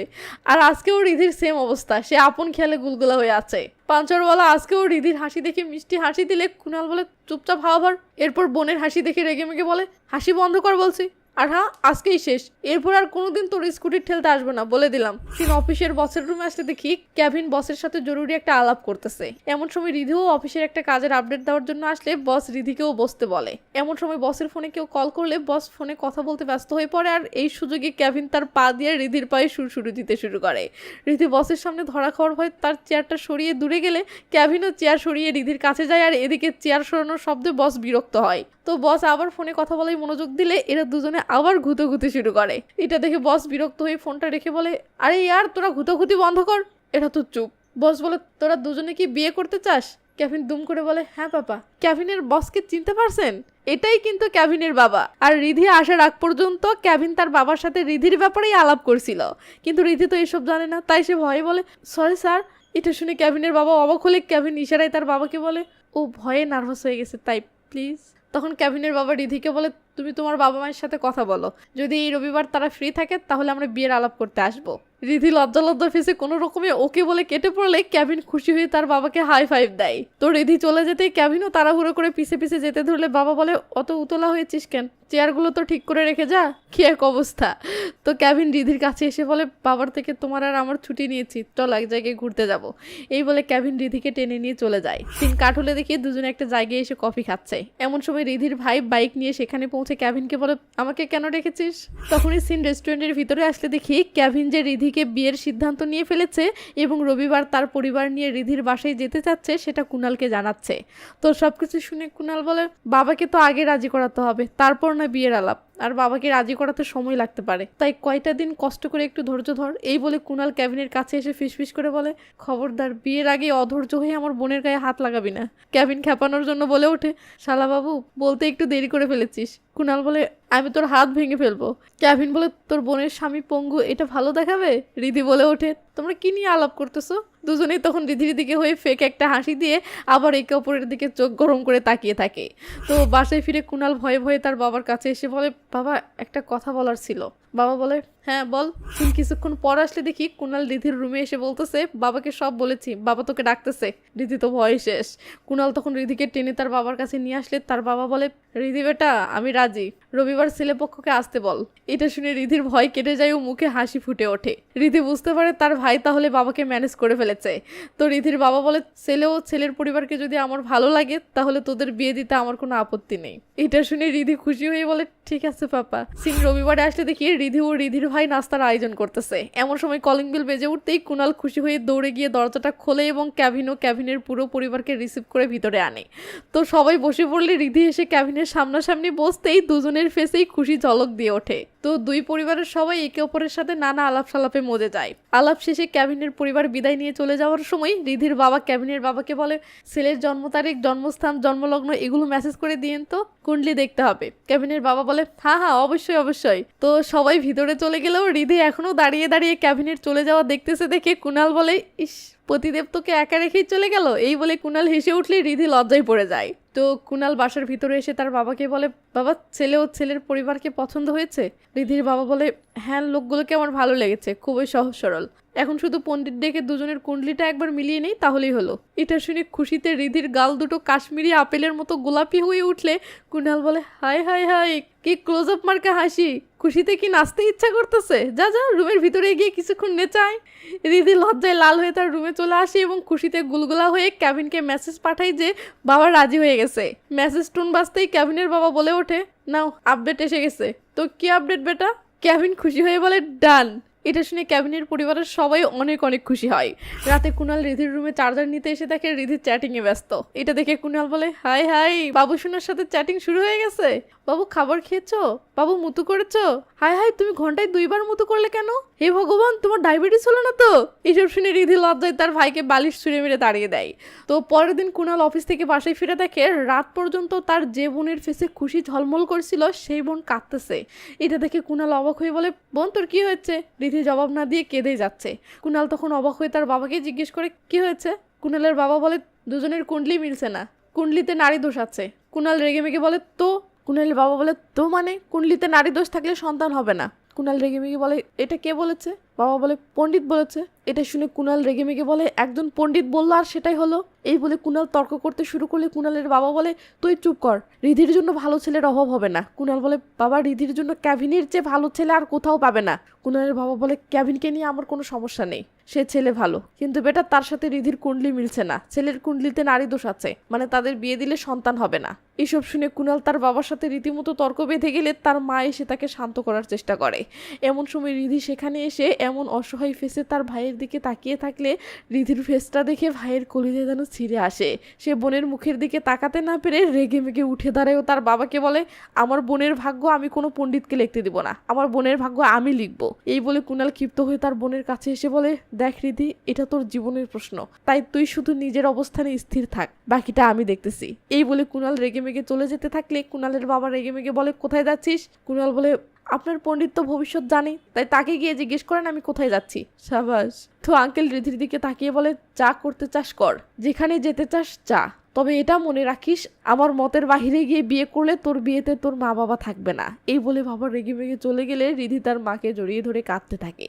আর আজকেও রিধির সেম অবস্থা, সে আপন খেয়ালে গুলগুলা হয়ে আছে। পাঞ্চারওয়ালা আজকেও রিধির হাসি দেখে মিষ্টি হাসি দিলে কুণাল বলে, চুপচাপ হাওয়া ভর। এরপর বোনের হাসি দেখে রেগে মেগে বলে, হাসি বন্ধ কর বলছি, আর হ্যাঁ আজকেই শেষ, এরপর আর কোনোদিন তোর স্কুটির ঠেলতে আসবে না, বলে দিলাম। সিন অফিসের বসের রুমে আসতে দেখি কেভিন বসের সাথে জরুরি একটা আলাপ করতেছে। এমন সময় রিধিও অফিসের একটা কাজের আপডেট দেওয়ার জন্য আসলে বস রিধিকেও বসতে বলে। এমন সময় বসের ফোনে কেউ কল করলে বস ফোনে কথা বলতে ব্যস্ত হয়ে পড়ে, আর এই সুযোগে কেভিন তার পা দিয়ে রিধির পায়ে সুরসুরু দিতে শুরু করে। রিধি বসের সামনে ধরা খাওয়ার ভয় তার চেয়ারটা সরিয়ে দূরে গেলে কেভিনও চেয়ার সরিয়ে রিধির কাছে যায়, আর এদিকে চেয়ার সরানোর শব্দে বস বিরক্ত হয়। তো বস আবার ফোনে কথা বলাই মনোযোগ দিলে এরা দুজনে আবার ঘুতোঘুতি শুরু করে। এটা দেখে বস বিরক্ত হয়ে ফোনটা রেখে বলে, আরে ইয়ার তোরা ঘুতোঘুতি বন্ধ কর। এরা তো চুপ। বস বলে, তোরা দুজনে কি বিয়ে করতে চাস? কেভিন দুম করে বলে, হ্যাঁ পাপা। কেভিনের বসকে চিনতে পারছেন? এটাই কিন্তু কেভিনের বাবা। আর রিধি আসার আগ পর্যন্ত কেভিন তার বাবার সাথে রিধির ব্যাপারেই আলাপ করছিল, কিন্তু রিধি তো এসব জানে না, তাই সে ভয়ে বলে, সরি স্যার। এটা শুনে কেভিনের বাবা অবাক হলে কেভিন ইশারায় তার বাবাকে বলে, ও ভয়ে নার্ভাস হয়ে গেছে তাই, প্লিজ। তখন কেভিনের বাবা রিধিকে বলে, তুমি তোমার বাবা মায়ের সাথে কথা বলো, যদি এই রবিবার তারা ফ্রি থাকে তাহলে আমরা বিয়ের আলাপ করতে আসবো। রিধি লজ্জা লজ্জা ফেসে কোনো রকমে ওকে বলে কেটে পড়লে কেভিন খুশি হয়ে তার বাবাকে হাই ফাইভ দেয়। তো রিধি চলে যেতেই কেভিনও তাড়াহুড়ো করে পিছে পিছে যেতে ধরলে বাবা বলে, অত উতলা হয়েছিস কেন, চেয়ারগুলো তো ঠিক করে রেখে যা, কি এক অবস্থা। তো কেভিন রিধির কাছে এসে বলে বাবার থেকে তোমার আর আমার ছুটি নিয়েছি, চল এক জায়গায় ঘুরতে যাব। এই বলে কেভিন রিধিকে টেনে নিয়ে চলে যায়। সিন কাট হলে দেখি দুজনে একটা জায়গায় এসে কফি খাচ্ছে। এমন সময় রিধির ভাই বাইক নিয়ে সেখানে পৌঁছে কেভিনকে বলে আমাকে কেন রেখেছিস। তখনই সিন রেস্টুরেন্টের ভিতরে আসলে দেখি কেভিন যে রিধিকে বিয়ের সিদ্ধান্ত নিয়ে ফেলেছে এবং রবিবার তার পরিবার নিয়ে রিধির বাসায় যেতে চাচ্ছে সেটা কুনালকে জানাচ্ছে। তো সবকিছু শুনে কুনাল বলে বাবাকে তো আগে রাজি করাতে হবে, তারপর না বিয়ের আলাপ, আর বাবাকে রাজি করাতে সময় লাগতে পারে, তাই কয়টা দিন কষ্ট করে একটু ধৈর্য ধর। এই বলে কুনাল কেভিনের কাছে এসে ফিসফিস করে বলে খবরদার বিয়ের আগে অধৈর্য হয়ে আমার বোনের গায়ে হাত লাগাবি না। কেভিন খেপানোর জন্য বলে ওঠে শালা বাবু বলতে একটু দেরি করে ফেলেছিস। কুনাল বলে আমি তোর হাত ভেঙে ফেলবো। কেভিন বলে তোর বোনের স্বামী পঙ্গু, এটা ভালো দেখাবে। রিধি বলে ওঠে তোমরা কি নিয়ে আলাপ করতেছো। দুজনেই তখন রিধির দিকে হয়ে ফেক একটা হাসি দিয়ে আবার একে অপরের দিকে চোখ গরম করে তাকিয়ে থাকে। তো বাসায় ফিরে কুনাল ভয়ে ভয়ে তার বাবার কাছে এসে বলে বাবা একটা কথা বলার ছিল। বাবা বলে হ্যাঁ বল। কিছুক্ষণ পর আসলে দেখি কুনাল রিধির রুমে এসে বলতেছে বাবাকে সব বলেছি, বাবা তোকে ডাকতেছে। রিধি তো ভয় শেষ। কুনাল তখন রিধিকে টেনে তার বাবার কাছে নিয়ে আসলে তার বাবা বলে রিধি বেটা আমি রাজি, রবিবার ছেলেপক্ষকে আসতে বল। এটা শুনে রিধির ভয় কেটে যায় ও মুখে হাসি ফুটে ওঠে। রিধি বুঝতে পারে তার ভাই তাহলে বাবাকে ম্যানেজ করে ফেলেছে। তো রিধির বাবা বলে ছেলের পরিবারকে যদি আমার ভালো লাগে তাহলে তোদের বিয়ে দিতে আমার কোনো আপত্তি নেই। এটা শুনে রিধি খুশি হয়ে বলে ঠিক আছে পাপা। সিন রবিবারে আসলে দেখি রিধি ও রিধির ভাই নাস্তার আয়োজন করতেছে। এমন সময় কলিং বেল বেজে উঠতেই কুনাল খুশি হয়ে দৌড়ে গিয়ে দরজাটা খোলে এবং কেভিন ও কেভিনের পুরো পরিবারকে রিসিভ করে ভিতরে আনে। তো সবাই বসে পড়লে রিধি এসে কেভিনের সামনাসামনি বসতেই দুজনের ফেসেই খুশি ঝলক দিয়ে ওঠে। তো দুই পরিবারের সবাই একে অপরের সাথে নানা আলাপ সালাপে মজে যায়। আলাপ শেষে কেভিনের পরিবার বিদায় নিয়ে চলে যাওয়ার সময় রিধির বাবা কেভিনের বাবাকে বলে ছেলের জন্ম তারিখ, জন্মস্থান, জন্মলগ্ন এগুলো মেসেজ করে দিয়েন তো, কুণ্ডলি দেখতে হবে। কেভিনের বাবা বলে হ্যাঁ হ্যাঁ অবশ্যই অবশ্যই। তো সবাই ভিতরে চলে গেলেও রিধি এখনো দাঁড়িয়ে দাঁড়িয়ে কেভিনের চলে যাওয়া দেখতেছে দেখে কুনাল বলে ইস পতিদেব তোকে একা রেখেই চলে গেল। এই বলে কুনাল হেসে উঠলে রিধি লজ্জায় পড়ে যায়। তো কুনাল বাসার ভিতরে এসে তার বাবাকে বলে বাবা ছেলে ও ছেলের পরিবারকে পছন্দ হয়েছে। রিধির বাবা বলে হ্যাঁ লোকগুলোকে আমার ভালো লেগেছে, খুবই সহজ সরল, এখন শুধু পণ্ডিত ডেকে দুজনের কুণ্ডলিটা একবার মিলিয়ে নেই তাহলেই হলো। এটা শুনে খুশিতে রিধির গাল দুটো কাশ্মীরি আপেলের মতো গোলাপি হয়ে উঠলে কুনাল বলে হায় হায় হায় কি ক্লোজ আপ মার্কা হাসি, খুশিতে কি নাচতে ইচ্ছা করতেছে। যা যা রুমের ভিতরে গিয়ে কিছুক্ষণ নেচায়। রিধি লজ্জায় লাল হয়ে তার রুমে চলে আসে এবং খুশিতে গুলগুলা হয়ে কেভিনকে মেসেজ পাঠায় যে বাবা রাজি হয়ে গেছে। মেসেজ টোন বাজতেই কেভিনের বাবা বলে ওঠে নাও আপডেট এসে গেছে। তো কি আপডেট বেটা। কেভিন খুশি হয়ে বলে ডান। এটা শুনে কেভিনের পরিবারের সবাই অনেক অনেক খুশি হয়। রাতে কুনাল রিধির রুমে চার্জার নিতে এসে দেখে রিধির চ্যাটিংয়ে ব্যস্ত। এটা দেখে কুনাল বলে হাই হাই বাবু সোনার সাথে চ্যাটিং শুরু হয়ে গেছে। বাবু খাবার খেয়েছো? বাবু মুতু করেছো? হাই হাই তুমি ঘন্টায় 2 বার মুতু করলে কেন? হে ভগবান তোমার ডায়াবেটিস হলো না তো? এইসব শুনে রিধি লজ্জায় তার ভাইকে বালিশ ছুঁড়ে মেরে তাড়িয়ে দেয়। তো পরের দিন কুনাল অফিস থেকে বাসায় ফিরে দেখে রাত পর্যন্ত তার যে বোনের ফেসে খুশি ঝলমল করছিল সেই বোন কাঁদতেছে। এটা দেখে কুনাল অবাক হয়ে বলে বোন তোর কি হয়েছে? রিধি জবাব না দিয়ে কেঁদেই যাচ্ছে। কুনাল তখন অবাক হয়ে তার বাবাকে জিজ্ঞেস করে কি হয়েছে। কুনালের বাবা বলে দুজনের কুণ্ডলি মিলছে না, কুণ্ডলিতে নারী দোষ আছে। কুনাল রেগে মেগে বলে তো? কুনালের বাবা বলে তো মানে কুণ্ডলিতে নারী দোষ থাকলে সন্তান হবে না। কুনাল রেগে মেগে বলে এটা কে বলেছে? বাবা বলে পণ্ডিত বলেছে। এটা শুনে কুনাল রেগে মেগে বলে একজন পণ্ডিত বললো আর সেটাই হলো। এই বলে কুনাল তর্ক করতে শুরু করলে কুনালের বাবা বলে তুই চুপ কর, রিধির জন্য ভালো ছেলের অভাব হবে না। কুনাল বলে বাবা রিধির জন্য কেভিনের চেয়ে ভালো ছেলে আর কোথাও পাবে না। কুনালের বাবা বলে কেভিনকে নিয়ে আমার কোনো সমস্যা নেই, সে ছেলে ভালো, কিন্তু বেটা তার সাথে রিধির কুণ্ডলি মিলছে না, ছেলের কুণ্ডলিতে নারী দোষ আছে, মানে তাদের বিয়ে দিলে সন্তান হবে না। এসব শুনে কুনাল তার বাবার সাথে রীতিমতো তর্ক বেঁধে গেলে তার মা এসে তাকে শান্ত করার চেষ্টা করে। এমন সময় রিধি সেখানে এসে এমন অসহায় ফেসে তার ভাইয়ের দিকে তাকিয়ে থাকলে রিধির ফেসটা দেখে ভাইয়ের কলিজা যেন ছিঁড়ে আসে। সে বোনের মুখের দিকে তাকাতে না পেরে রেগে মেগে উঠে দাঁড়ায় ও তার বাবাকে বলে আমার বোনের ভাগ্য আমি কোনো পণ্ডিতকে লিখতে দিব না, আমার বোনের ভাগ্য আমি লিখবো। এই বলে কুনাল ক্ষিপ্ত হয়ে তার বোনের কাছে এসে বলে দেখ রিধি এটা তোর জীবনের প্রশ্ন, তাই তুই শুধু নিজের অবস্থানে স্থির থাক, বাকিটা আমি দেখতেছি। এই বলে কুনাল রেগে মেগে চলে যেতে থাকলে কুনালের বাবা রেগে মেগে বলে কোথায় যাচ্ছিস? কুনাল বলে আপনার পণ্ডিত তো ভবিষ্যৎ জানে, তাই তাকে গিয়ে জিজ্ঞেস করেন আমি কোথায় যাচ্ছি। সাবাস। তো আঙ্কেল রিধির দিকে তাকিয়ে বলে যা করতে চাস কর, যেখানে যেতে চাস যা, তবে এটা মনে রাখিস, আমার মতের বাহিরে গিয়ে বিয়ে করলে তোর বিয়েতে তোর মা বাবা থাকবে না। এই বলে বাবা রেগে মেগে চলে গেলে রিধি তার মাকে জড়িয়ে ধরে কাঁদতে থাকে।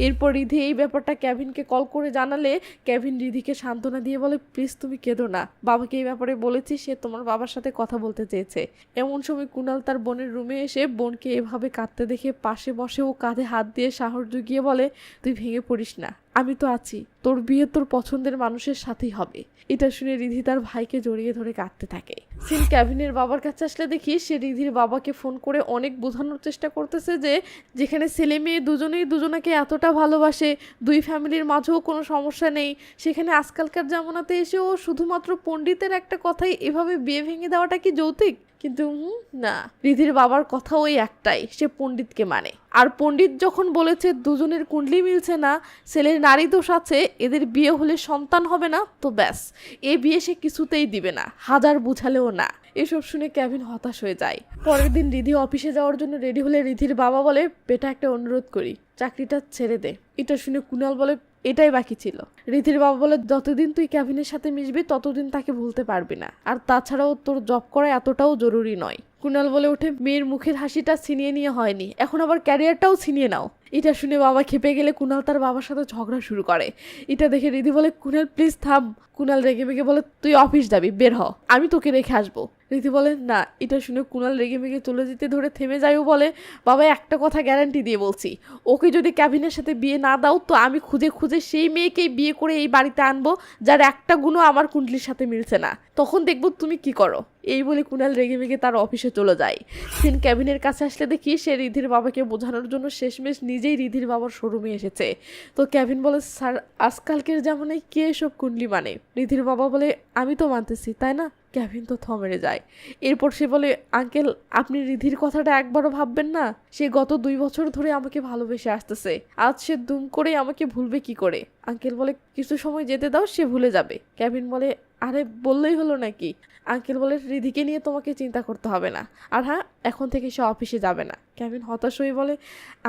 এরপর রিধি এই ব্যাপারটা কেভিনকে কল করে জানালে কেভিন রিধিকে সান্ত্বনা দিয়ে বলে, প্লিজ তুমি কেঁদো না, বাবাকে এই ব্যাপারে বলেছি, সে তোমার বাবার সাথে কথা বলতে চেয়েছে। এমন সময় কুনাল তার বোনের রুমে এসে বোনকে এভাবে কাঁদতে দেখে পাশে বসে ও কাঁধে হাত দিয়ে সাহস জুগিয়ে বলে, তুই ভেঙে পড়িস না, আমি তো আছি, তোর বিয়ে তোর পছন্দের মানুষের সাথেই হবে। এটা শুনে রিধি তার ভাইকে জড়িয়ে ধরে কাঁদতে থাকে। সিন কেভিনের বাবার কাছে আসলে দেখি সে রিধির বাবাকে ফোন করে অনেক বোঝানোর চেষ্টা করতেছে যে যেখানে ছেলে মেয়ে দুজনেই দুজনাকে এতটা ভালোবাসে, দুই ফ্যামিলির মাঝেও কোনো সমস্যা নেই, সেখানে আজকালকার জামানাতে এসেও শুধুমাত্র পণ্ডিতের একটা কথাই এভাবে বিয়ে ভেঙে দেওয়াটা কি যৌতুক? কিন্তু না, রিধির বাবার কথা ওই একটাই, সে পণ্ডিতকে মানে। আর পণ্ডিত যখন বলেছে দুজনের কুণ্ডলি মিলছে না, ছেলের নারী দোষ আছে, এদের বিয়ে হলে সন্তান হবে না, তো ব্যাস এ বিয়ে সে কিছুতেই দিবে না, হাজার বুঝালেও না। এসব শুনে কেভিন হতাশ হয়ে যায়। পরের দিন রিধি অফিসে যাওয়ার জন্য রেডি হলে রিধির বাবা বলে, বেটা একটা অনুরোধ করি, চাকরিটা ছেড়ে দে। এটা শুনে কুনাল বলে, এটাই বাকি ছিল। রিধির বাবা বলে, যতদিন তুই কেভিনের সাথে মিশবি ততদিন তাকে ভুলতে পারবি না, আর তাছাড়াও তোর জব করা এতটাও জরুরি নয়। কুনাল বলে ওঠে, মেয়ের মুখের হাসিটা ছিনিয়ে নিয়ে হয়নি, এখন আবার ক্যারিয়ারটাও ছিনিয়ে নাও। এটা শুনে বাবা খেপে গেলে কুনাল তার বাবার সাথে ঝগড়া শুরু করে। এটা দেখে রিধি বলে, কুনাল প্লিজ থাম। কুনাল রেগে মেগে বলে, তুই অফিস যাবি, বের হ, আমি তোকে রেখে আসবো। রিধি বলে, না। এটা শুনে কুনাল রেগে মেগে চলে যেতে ধরে থেমে যায় ও বলে, বাবা একটা কথা গ্যারান্টি দিয়ে বলছি, ওকে যদি কেভিনের সাথে বিয়ে না দাও তো আমি খুঁজে খুঁজে সেই মেয়েকেই বিয়ে করে এই বাড়িতে আনবো যার একটা গুণও আমার কুণ্ডলির সাথে মিলছে না, তখন দেখবো তুমি কি করো। এই বলে কুনাল রেগে মেগে তার অফিসে চলে যায়। সিন কেভিনের কাছে আসলে দেখি সে রিধির বাবাকে বোঝানোর জন্য শেষমেশ নিজেই রিধির বাবার শোরুমে এসেছে। তো কেভিন বলে, স্যার আজকালকের জামানায় কে এসব কুণ্ডলি মানে? রিধির বাবা বলে, আমি তো মানতেছি, তাই না? কেভিন তো থমেড়ে যায়। এরপর সে বলে, আঙ্কেল আপনি রিধির কথাটা একবারও ভাববেন না? সে গত 2 বছর ধরে আমাকে ভালোবেসে আসতেছে, আজ সে দুম করে আমাকে ভুলবে কি করে? আঙ্কেল বলে, কিছু সময় যেতে দাও, সে ভুলে যাবে। কেভিন বলে, আরে বললেই হলো নাকি? আঙ্কেল বলে, রিধিকে নিয়ে তোমাকে চিন্তা করতে হবে না, আর হ্যাঁ এখন থেকে সে অফিসে যাবে না। কেভিন হতাশ হয়ে বলে,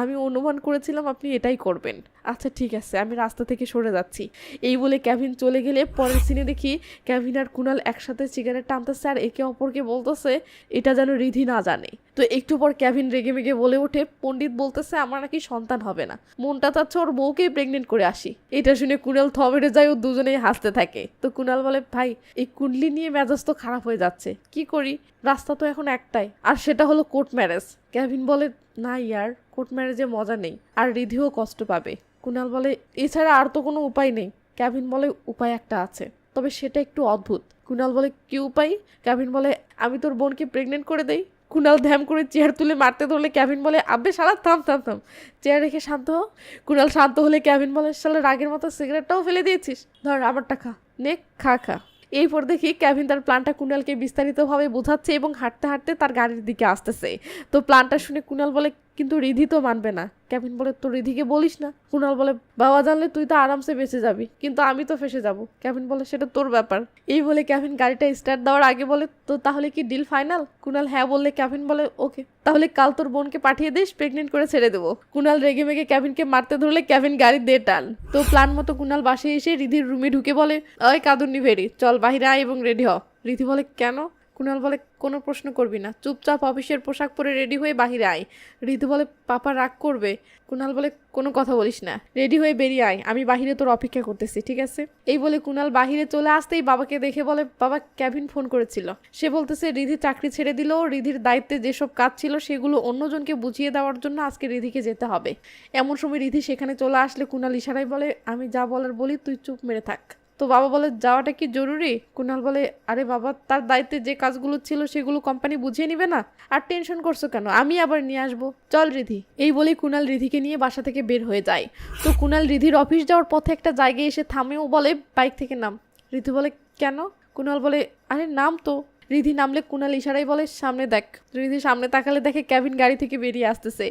আমি অনুমান করেছিলাম আপনি এটাই করবেন। আচ্ছা ঠিক আছে, আমি রাস্তা থেকে সরে যাচ্ছি। এই বলে কেভিন চলে গেলে পরের সিনে দেখি কেভিন আর কুনাল একসাথে সিগারেট টানতেছে আর একে অপরকে বলতেছে এটা যেন রিধি না জানে। তো একটু পর কেভিন রেগে মেগে বলে ওঠে, পণ্ডিত বলতেছে আমার নাকি সন্তান হবে না, মনটা চাচ্ছে ওর বউকেই প্রেগনেন্ট করে আসি। এটা শুনে কুনাল থমেড়ে যায় ও দুজনেই হাসতে থাকে। তো কুনাল বলে, ভাই এই কুণ্ডলি নিয়ে মেজাজ তো খারাপ হয়ে যাচ্ছে, কি করি? রাস্তা তো এখন একটাই, আর সেটা হলো কোর্ট ম্যারেজ। কেভিন বলে, না ইয়ার, কোর্ট ম্যারেজে মজা নেই, আর রিধিও কষ্ট পাবে। কুনাল বলে, এছাড়া আর তো কোনো উপায় নেই। কেভিন বলে, উপায় একটা আছে, তবে সেটা একটু অদ্ভুত। কুনাল বলে, কি উপায়? কেভিন বলে, আমি তোর বোনকে প্রেগনেন্ট করে দেই। কুনাল ধ্যাম করে চেয়ার তুলে মারতে ধরলে কেভিন বলে, আব্বে শালা থাম থাম থাম, চেয়ার রেখে শান্ত হ। কুনাল শান্ত হলে কেভিন বলে, শালা রাগের মতো সিগারেটটাও ফেলে দিয়েছিস, ধর আমারটা খা, নে খা খা। এরপর দেখি কেভিন তার প্ল্যানটা কুনালকে বিস্তারিতভাবে বোঝাচ্ছে এবং হাঁটতে হাঁটতে তার গাড়ির দিকে আসতেছে। তো প্ল্যানটা শুনে কুনাল বলে, কিন্তু রিধি তো মানবে না। কেভিন বলে, তো রিধিকে বলিস না। কুনাল বলে, বাবা জানলে তুই তো আরামসে বেঁচে যাবি, কিন্তু আমি তো ফেসে যাব। কেভিন বলে, সেটা তোর ব্যাপার। এই বলে কেভিন গাড়িটা স্টার্ট দেওয়ার আগে বলে, তো তাহলে কি ডিল ফাইনাল? কুনাল হ্যাঁ বললে কেভিন বলে, ওকে, তাহলে কাল তোর বোনকে পাঠিয়ে দিস, প্রেগনেন্ট করে ছেড়ে দেবো। কুনাল রেগে মেগে কেভিনকে মারতে ধরলে কেভিন গাড়ি দিয়ে টান। তো প্ল্যান মতো কুনাল বাসে এসে রিধির রুমে ঢুকে বলে, ওই কাদুন্নি ভেরি, চল বাহিরে আয় এবং রেডি হ। রিধি বলে, কেন? কুনাল বলে, কোনো প্রশ্ন করবি না, চুপচাপ অফিসের পোশাক পরে রেডি হয়ে বাহিরে আয়। রিধি বলে, পাপা রাগ করবে। কুনাল বলে, কোনো কথা বলিস না, রেডি হয়ে বেরিয়ে আয়, আমি বাহিরে তোর অপেক্ষা করতেছি, ঠিক আছে? এই বলে কুনাল বাহিরে চলে আসতেই বাবাকে দেখে বলে, বাবা কেভিন ফোন করেছিল, সে বলতেছে রিধি চাকরি ছেড়ে দিল, রিধির দায়িত্বে যেসব কাজ ছিল সেগুলো অন্যজনকে বুঝিয়ে দেওয়ার জন্য আজকে রিধিকে যেতে হবে। এমন সময় রিধি সেখানে চলে আসলে কুনাল ইশারায় বলে, আমি যা বলার বলি, তুই চুপ মেরে থাক। তো বাবা বলে, যাওয়াটা কি জরুরি? কুনাল বলে, আরে বাবা, তার দায়িত্বে যে কাজগুলো ছিল সেগুলো কোম্পানি বুঝিয়ে নিবে না, আর টেনশন করছো কেন, আমি আবার নিয়ে আসবো, চল রিধি। এই বলে কুনাল রিধিকে নিয়ে বাসা থেকে বের হয়ে যায়। তো কুনাল রিধির অফিস যাওয়ার পথে একটা জায়গায় এসে থামেও বলে, বাইক থেকে নাম। রিধি বলে, কেন? কুনাল বলে, আরে নাম তো। রিধি নামলে কুনাল ইশারাই বলে, সামনে দেখ। রিধি সামনে তাকালে দেখে কেভিন গাড়ি থেকে বেরিয়ে আসতেছে।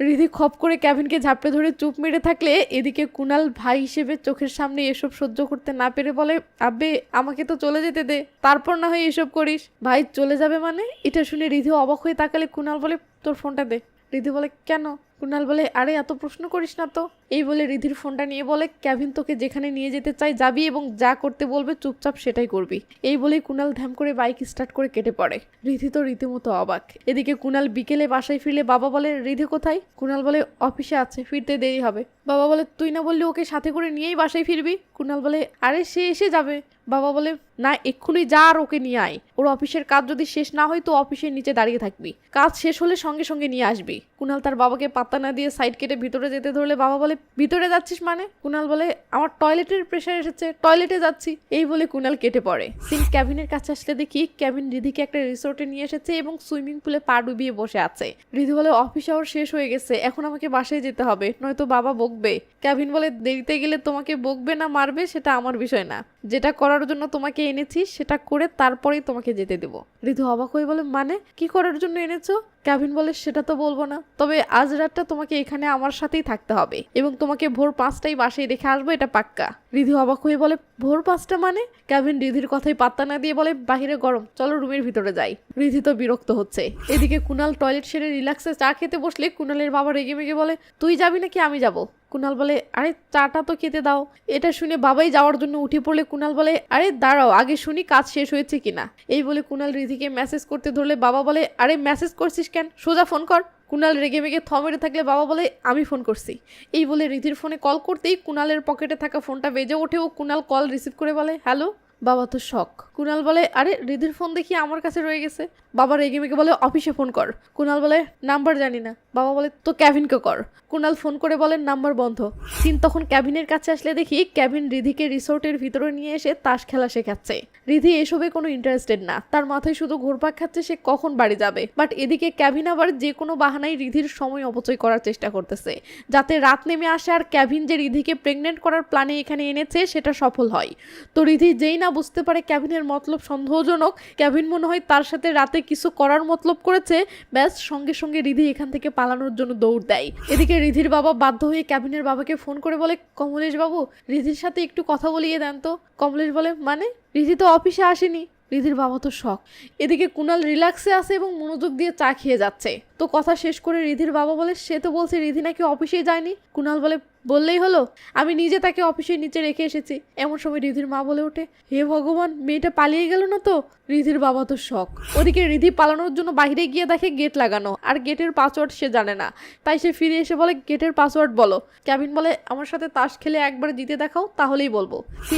রিধি খপ করে কেভিনকে ঝাপটে ধরে চুপ মেরে থাকলে এদিকে কুনাল ভাই হিসেবে চোখের সামনে এসব সহ্য করতে না পেরে বলে, আব্বে আমাকে তো চলে যেতে দে, তারপর না হয় এসব করিস। ভাই চলে যাবে মানে? এটা শুনে রিধি অবাক হয়ে তাকালে কুনাল বলে, তোর ফোনটা দে। রিধি বলে, কেন? কুনাল বলে আরে এত প্রশ্ন করিস না তো। এই বলে রিধির ফোনটা নিয়ে বলে কেভিন তোকে যেখানে নিয়ে যেতে চাই যাবি এবং যা করতে বলবে চুপচাপ সেটাই করবি। এই বলেই কুনাল ধ্যাম করে বাইক স্টার্ট করে কেটে পড়ে। রিধি তো রীতিমতো অবাক। এদিকে কুনাল বিকেলে বাসায় ফিরলে বাবা বলে রিধি কোথায়? কুনাল বলে অফিসে আছে, ফিরতে দেরি হবে। বাবা বলে তুই না বললি ওকে সাথে করে নিয়েই বাসায় ফিরবি? কুনাল বলে আরে সে এসে যাবে। বাবা বলে না এক্ষুনি যা আর ওকে নিয়ে আয়, ওর অফিসের কাজ যদি শেষ না হয় তো অফিসের নিচে দাঁড়িয়ে থাকবি, কাজ শেষ হলে সঙ্গে সঙ্গে নিয়ে আসবি। কুনাল তার বাবাকে পাত্তা না দিয়ে সাইড কেটে ভিতরে যেতে ধরলে বাবা বলে ভিতরে যাচ্ছিস মানে? কুনাল বলে আমার টয়লেটের প্রেশার এসেছে, টয়লেটে যাচ্ছি। এই বলে কুনাল কেটে পড়ে। সিন ক্যাবিনের কাছে আসলে দেখি ক্যাবিন রিধিকে একটা রিসোর্টে নিয়ে এসেছে এবং সুইমিং পুলে পা ডুবিয়ে বসে আছে। রিধি বলে অফিস আওয়ার শেষ হয়ে গেছে, এখন আমাকে বাসায় যেতে হবে, নয়তো বাবা বকবে। ক্যাবিন বলে দেরিতে গেলে তোমাকে বকবে না মারবে সেটা আমার বিষয় না, যেটা করার জন্য তোমাকে এনেছি সেটা করে তারপরেই তোমাকে যেতে দেব। ঋতু অবাক হয়ে বলে মানে কি করার জন্য এনেছো? ক্যাভিন বলে সেটা তো বলবো না, তবে আজ রাতটা তোমাকে এখানে আমার সাথেই থাকতে হবে এবং তোমাকে ভোর 5টায় বাসায় রেখে আসবো, এটা পাক্কা। রিধি অবাক হয়ে বলে ভোর 5টা মানে? ক্যাভিন রিধির কথাই পাত্তা না দিয়ে বলে বাহিরে গরম, চলো রুমের ভিতরে যাই। রিধি তো বিরক্ত হচ্ছে। এদিকে কুনাল টয়লেট সেরে রিল্যাক্সে চা খেতে বসলে কুনালের বাবা রেগে মেগে বলে তুই যাবি নাকি আমি যাব? কুনাল বলে আরে চাটা তো খেতে দাও। এটা শুনে বাবাই যাওয়ার জন্য উঠে পড়লে কুনাল বলে আরে দাঁড়াও আগে শুনি কাজ শেষ হয়েছে কিনা। এই বলে কুনাল রিধিকে মেসেজ করতে ধরলে বাবা বলে আরে মেসেজ করছিস কেন, সোজা ফোন কর। কুনাল রেগে মেগে থমেরে থাকলে বাবা বলে আমি ফোন করছি। এই বলে রিধির ফোনে কল করতেই কুনালের পকেটে থাকা ফোনটা বেজে ওঠে ও কুনাল কল রিসিভ করে বলে হ্যালো। বাবা তো শক। কুনাল বলে আরে রিধির ফোন দেখি আমার কাছে রয়ে গেছে। বাবা রেগে মেগে বলে অফিসে ফোন কর। কুনাল বলে নাম্বার জানি না। বাবা বলে তো ক্যাভিনকে কর। কুনাল ফোন করে বলেন নাম্বার বন্ধ। সিন তখন ক্যাবিনের কাছে আসলে দেখি ক্যাভিন রিধিকে রিসোর্টের ভিতরে নিয়ে এসে তাস খেলা শেখাচ্ছে। রিধি এসবে কোনো ইন্টারেস্টেড না, তার মাথায় শুধু ঘুরপাক খাচ্ছে সে কখন বাড়ি যাবে। বাট এদিকে ক্যাভিন আবার যে কোনো বাহানায় রিধির সময় অপচয় করার চেষ্টা করতেছে যাতে রাত নেমে আসে আর ক্যাভিন যে রিধিকে প্রেগনেন্ট করার প্ল্যানে এখানে এনেছে সেটা সফল হয়। তো রিধি যেই না বুঝতে পারে ক্যাভিনের মতলব সন্দেহজনক, ক্যাভিন মনে হয় তার সাথে রাতে কিছু করার মতলব করেছে, ব্যাস সঙ্গে সঙ্গে রিধি এখান থেকে পালানোর জন্য দৌড় দেয়। এদিকে রিধির বাবা বাধ্য হয়ে ক্যাভিনের বাবাকে ফোন করে বলে কমলেশ বাবু রিধির সাথে একটু কথা বলিয়ে দেন তো। কমলেশ বলে মানে? রিধি তো অফিসে আসেনি। রিধির বাবা তো শক। এদিকে কুনাল রিল্যাক্সে আছে এবং মনোযোগ দিয়ে চা খেয়ে যাচ্ছে। তো কথা শেষ করে রিধির বাবা বলে সে তো বলছে রিধি নাকি অফিসে যায়নি। কুনাল বলে বললেই হলো, আমি নিজে তাকে অফিসের নিচে রেখে এসেছি। এমন সময় রিধির মা বলে ওঠে হে ভগবান, মেয়েটা পালিয়ে গেল না তো? রিধির বাবা তো শক। ওদিকে রিধি পালানোর জন্য বাইরে গিয়ে দেখে গেট লাগানো আর গেটের পাসওয়ার্ড সে জানে না, তাই সে ফিরে এসে বলে গেটের পাসওয়ার্ড বলো। ক্যাবিন বলে আমার সাথে তাস খেলে একবার জিতে দেখাও তাহলেই বলবো।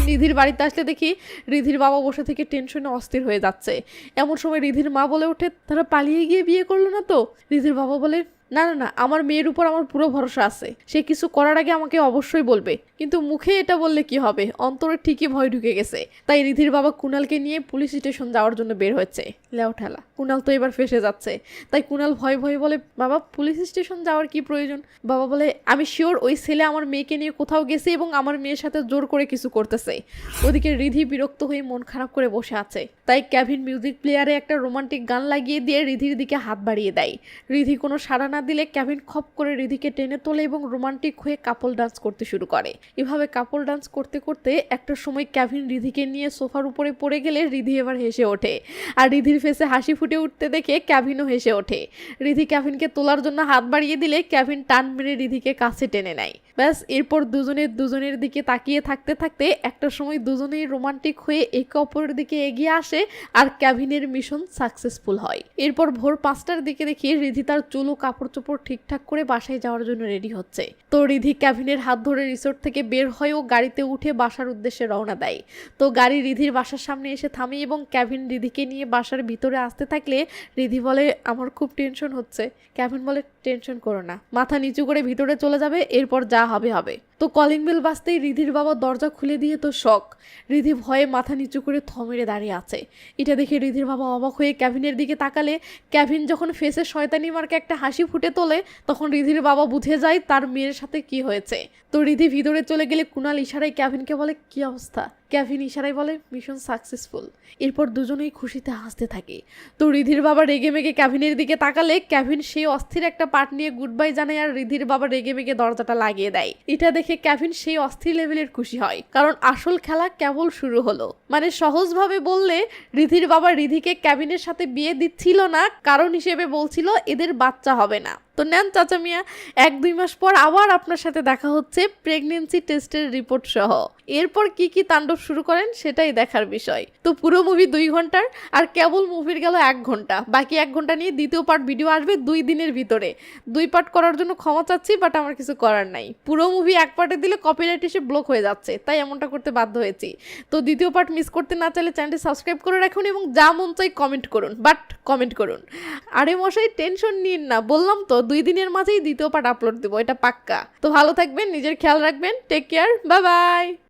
রিধির বাড়িতে আসলে দেখি রিধির বাবা বসে থেকে টেনশনে অস্থির হয়ে যাচ্ছে। এমন সময় রিধির মা বলে ওঠে তারা পালিয়ে গিয়ে বিয়ে করলো না তো? রিধির বাবা বলে না না না, আমার মেয়ের উপর আমার পুরো ভরসা আছে, সে কিছু করার আগে আমাকে অবশ্যই বলবে। কিন্তু মুখে এটা বললে কি হবে, অন্তরে ঠিকই ভয় ঢুকে গেছে। তাই রিধির বাবা কুনালকে নিয়ে পুলিশ স্টেশন যাওয়ার জন্য বের হয়েছে। লেও ঠেলা, কুনাল তো এবার ফেসে যাচ্ছে। তাই কুনাল ভয়ে ভয়ে বলে বাবা পুলিশ স্টেশন যাওয়ার কি প্রয়োজন? বাবা বলে আমি শিওর ওই ছেলে আমার মেয়েকে নিয়ে কোথাও গেছে এবং আমার মেয়ের সাথে জোর করে কিছু করতেছে। ওদিকে রিধি বিরক্ত হয়ে মন খারাপ করে বসে আছে। তাই ক্যাভিন মিউজিক প্লেয়ারে একটা রোমান্টিক গান লাগিয়ে দিয়ে রিধির দিকে হাত বাড়িয়ে দেয়। রিধি কোনো সাড়া না দিলে ক্যাভিন খপ করে রিধিকে টেনে তোলে এবং রোমান্টিক হয়ে কাপল ডান্স করতে শুরু করে। এভাবে কাপল ডান্স করতে করতে একটা সময় ক্যাভিন রিধিকে নিয়ে সোফার উপরে পড়ে গেলে রিধি এবার হেসে ওঠে। আর রিধির ফেসে হাসি ফুটে উঠতে দেখে ক্যাভিনও হেসে ওঠে। রিধি ক্যাভিনকে তোলার জন্য হাত বাড়িয়ে দিলে ক্যাভিন টান মেরে রিধিকে কাছে টেনে নেয়। ব্যাস এরপর দুজনের দিকে তাকিয়ে থাকতে থাকতে একটা সময় দুজনেই রোমান্টিক হয়ে একে অপরের দিকে এগিয়ে আসে আর ক্যাভিনের মিশন সাকসেসফুল হয়। এরপর ভোর 5টার দিকে দেখি রিধি তার চুল ও কাপড় চোপড় ঠিকঠাক করে বাসায় যাওয়ার জন্য রেডি হচ্ছে। তো রিধি ক্যাভিনের হাত ধরে রিসোর্ট থেকে বের হয় ও গাড়িতে উঠে বাসার উদ্দেশ্যে রওনা দেয়। তো গাড়ি রিধির বাসার সামনে এসে থামে এবং ক্যাভিন রিধিকে নিয়ে বাসার ভিতরে আসতে থাকলে রিধি বলে আমার খুব টেনশন হচ্ছে। ক্যাভিন বলে টেনশন করো না, মাথা নিচু করে ভিতরে চলে যাবে, এরপর যা হবে হবে। তো কলিং বেল বাজতেই রিধির বাবা দরজা খুলে দিয়ে তো শক। রিধি ভয়ে মাথা নিচু করে থমেরে দাঁড়িয়ে আছে। এটা দেখে রিধির বাবা অবাক হয়ে ক্যাভিনের দিকে তাকালে ক্যাভিন যখন ফেসে শয়তানি মার্কে একটা হাসি ফুটে তোলে তখন রিধির বাবা বুঝে যায় তার মেয়ের সাথে কি হয়েছে। তো রিধি ভিতরে চলে গেলে কুনাল ইশারায় ক্যাভিনকে বলে কি অবস্থা? ক্যাভিন ইশারায় বলে মিশন সাকসেসফুল। এরপর দুজনেই খুশিতে হাসতে থাকে। তো রিধির বাবা রেগে মেগে ক্যাভিনের দিকে তাকালে ক্যাভিন সেই অস্থির একটা পার্ট নিয়ে গুড বাই জানায় আর রিধির বাবা রেগে মেগে দরজাটা লাগিয়ে দেয়। এটা দেখে ক্যাভিন সেই অস্থির লেভেলের খুশি হয়, কারণ আসল খেলা কেবল শুরু হলো। মানে সহজভাবে বললে রিধির বাবা রিধিকে ক্যাভিনের সাথে বিয়ে দিচ্ছিল না, কারণ হিসেবে বলছিল এদের বাচ্চা হবে না। তো নেন চাচা মিয়া, 1-2 মাস পর আবার আপনার সাথে দেখা হচ্ছে প্রেগনেন্সি টেস্টের রিপোর্ট সহ। এরপর কি কি তাণ্ডব শুরু করেন সেটাই দেখার বিষয়। তো পুরো মুভি 2 ঘন্টার, আর কেবল মুভির গেল 1 ঘন্টা। বাকি 1 ঘন্টা নিয়ে দ্বিতীয় পার্ট ভিডিও আসবে 2 দিনের ভিতরে। 2 পার্ট করার জন্য ক্ষমা চাচ্ছি, বাট আমার কিছু করার নাই। পুরো মুভি 1 পার্টে দিলে কপিরাইট এসে ব্লক হয়ে যাচ্ছে, তাই এমনটা করতে বাধ্য হয়েছি। তো দ্বিতীয় পার্ট মিস করতে না চাইলে চ্যানেলটি সাবস্ক্রাইব করে রাখুন এবং যা মন চাই কমেন্ট করুন, বাট কমেন্ট করুন। আরে মশাই টেনশন নিন না, বললাম তো 2 দিনের মাঝেই দ্বিতীয় পার্ট আপলোড দেবো, এটা পাক্কা। তো ভালো থাকবেন, নিজের খেয়াল রাখবেন, টেক কেয়ার, বাই বাই।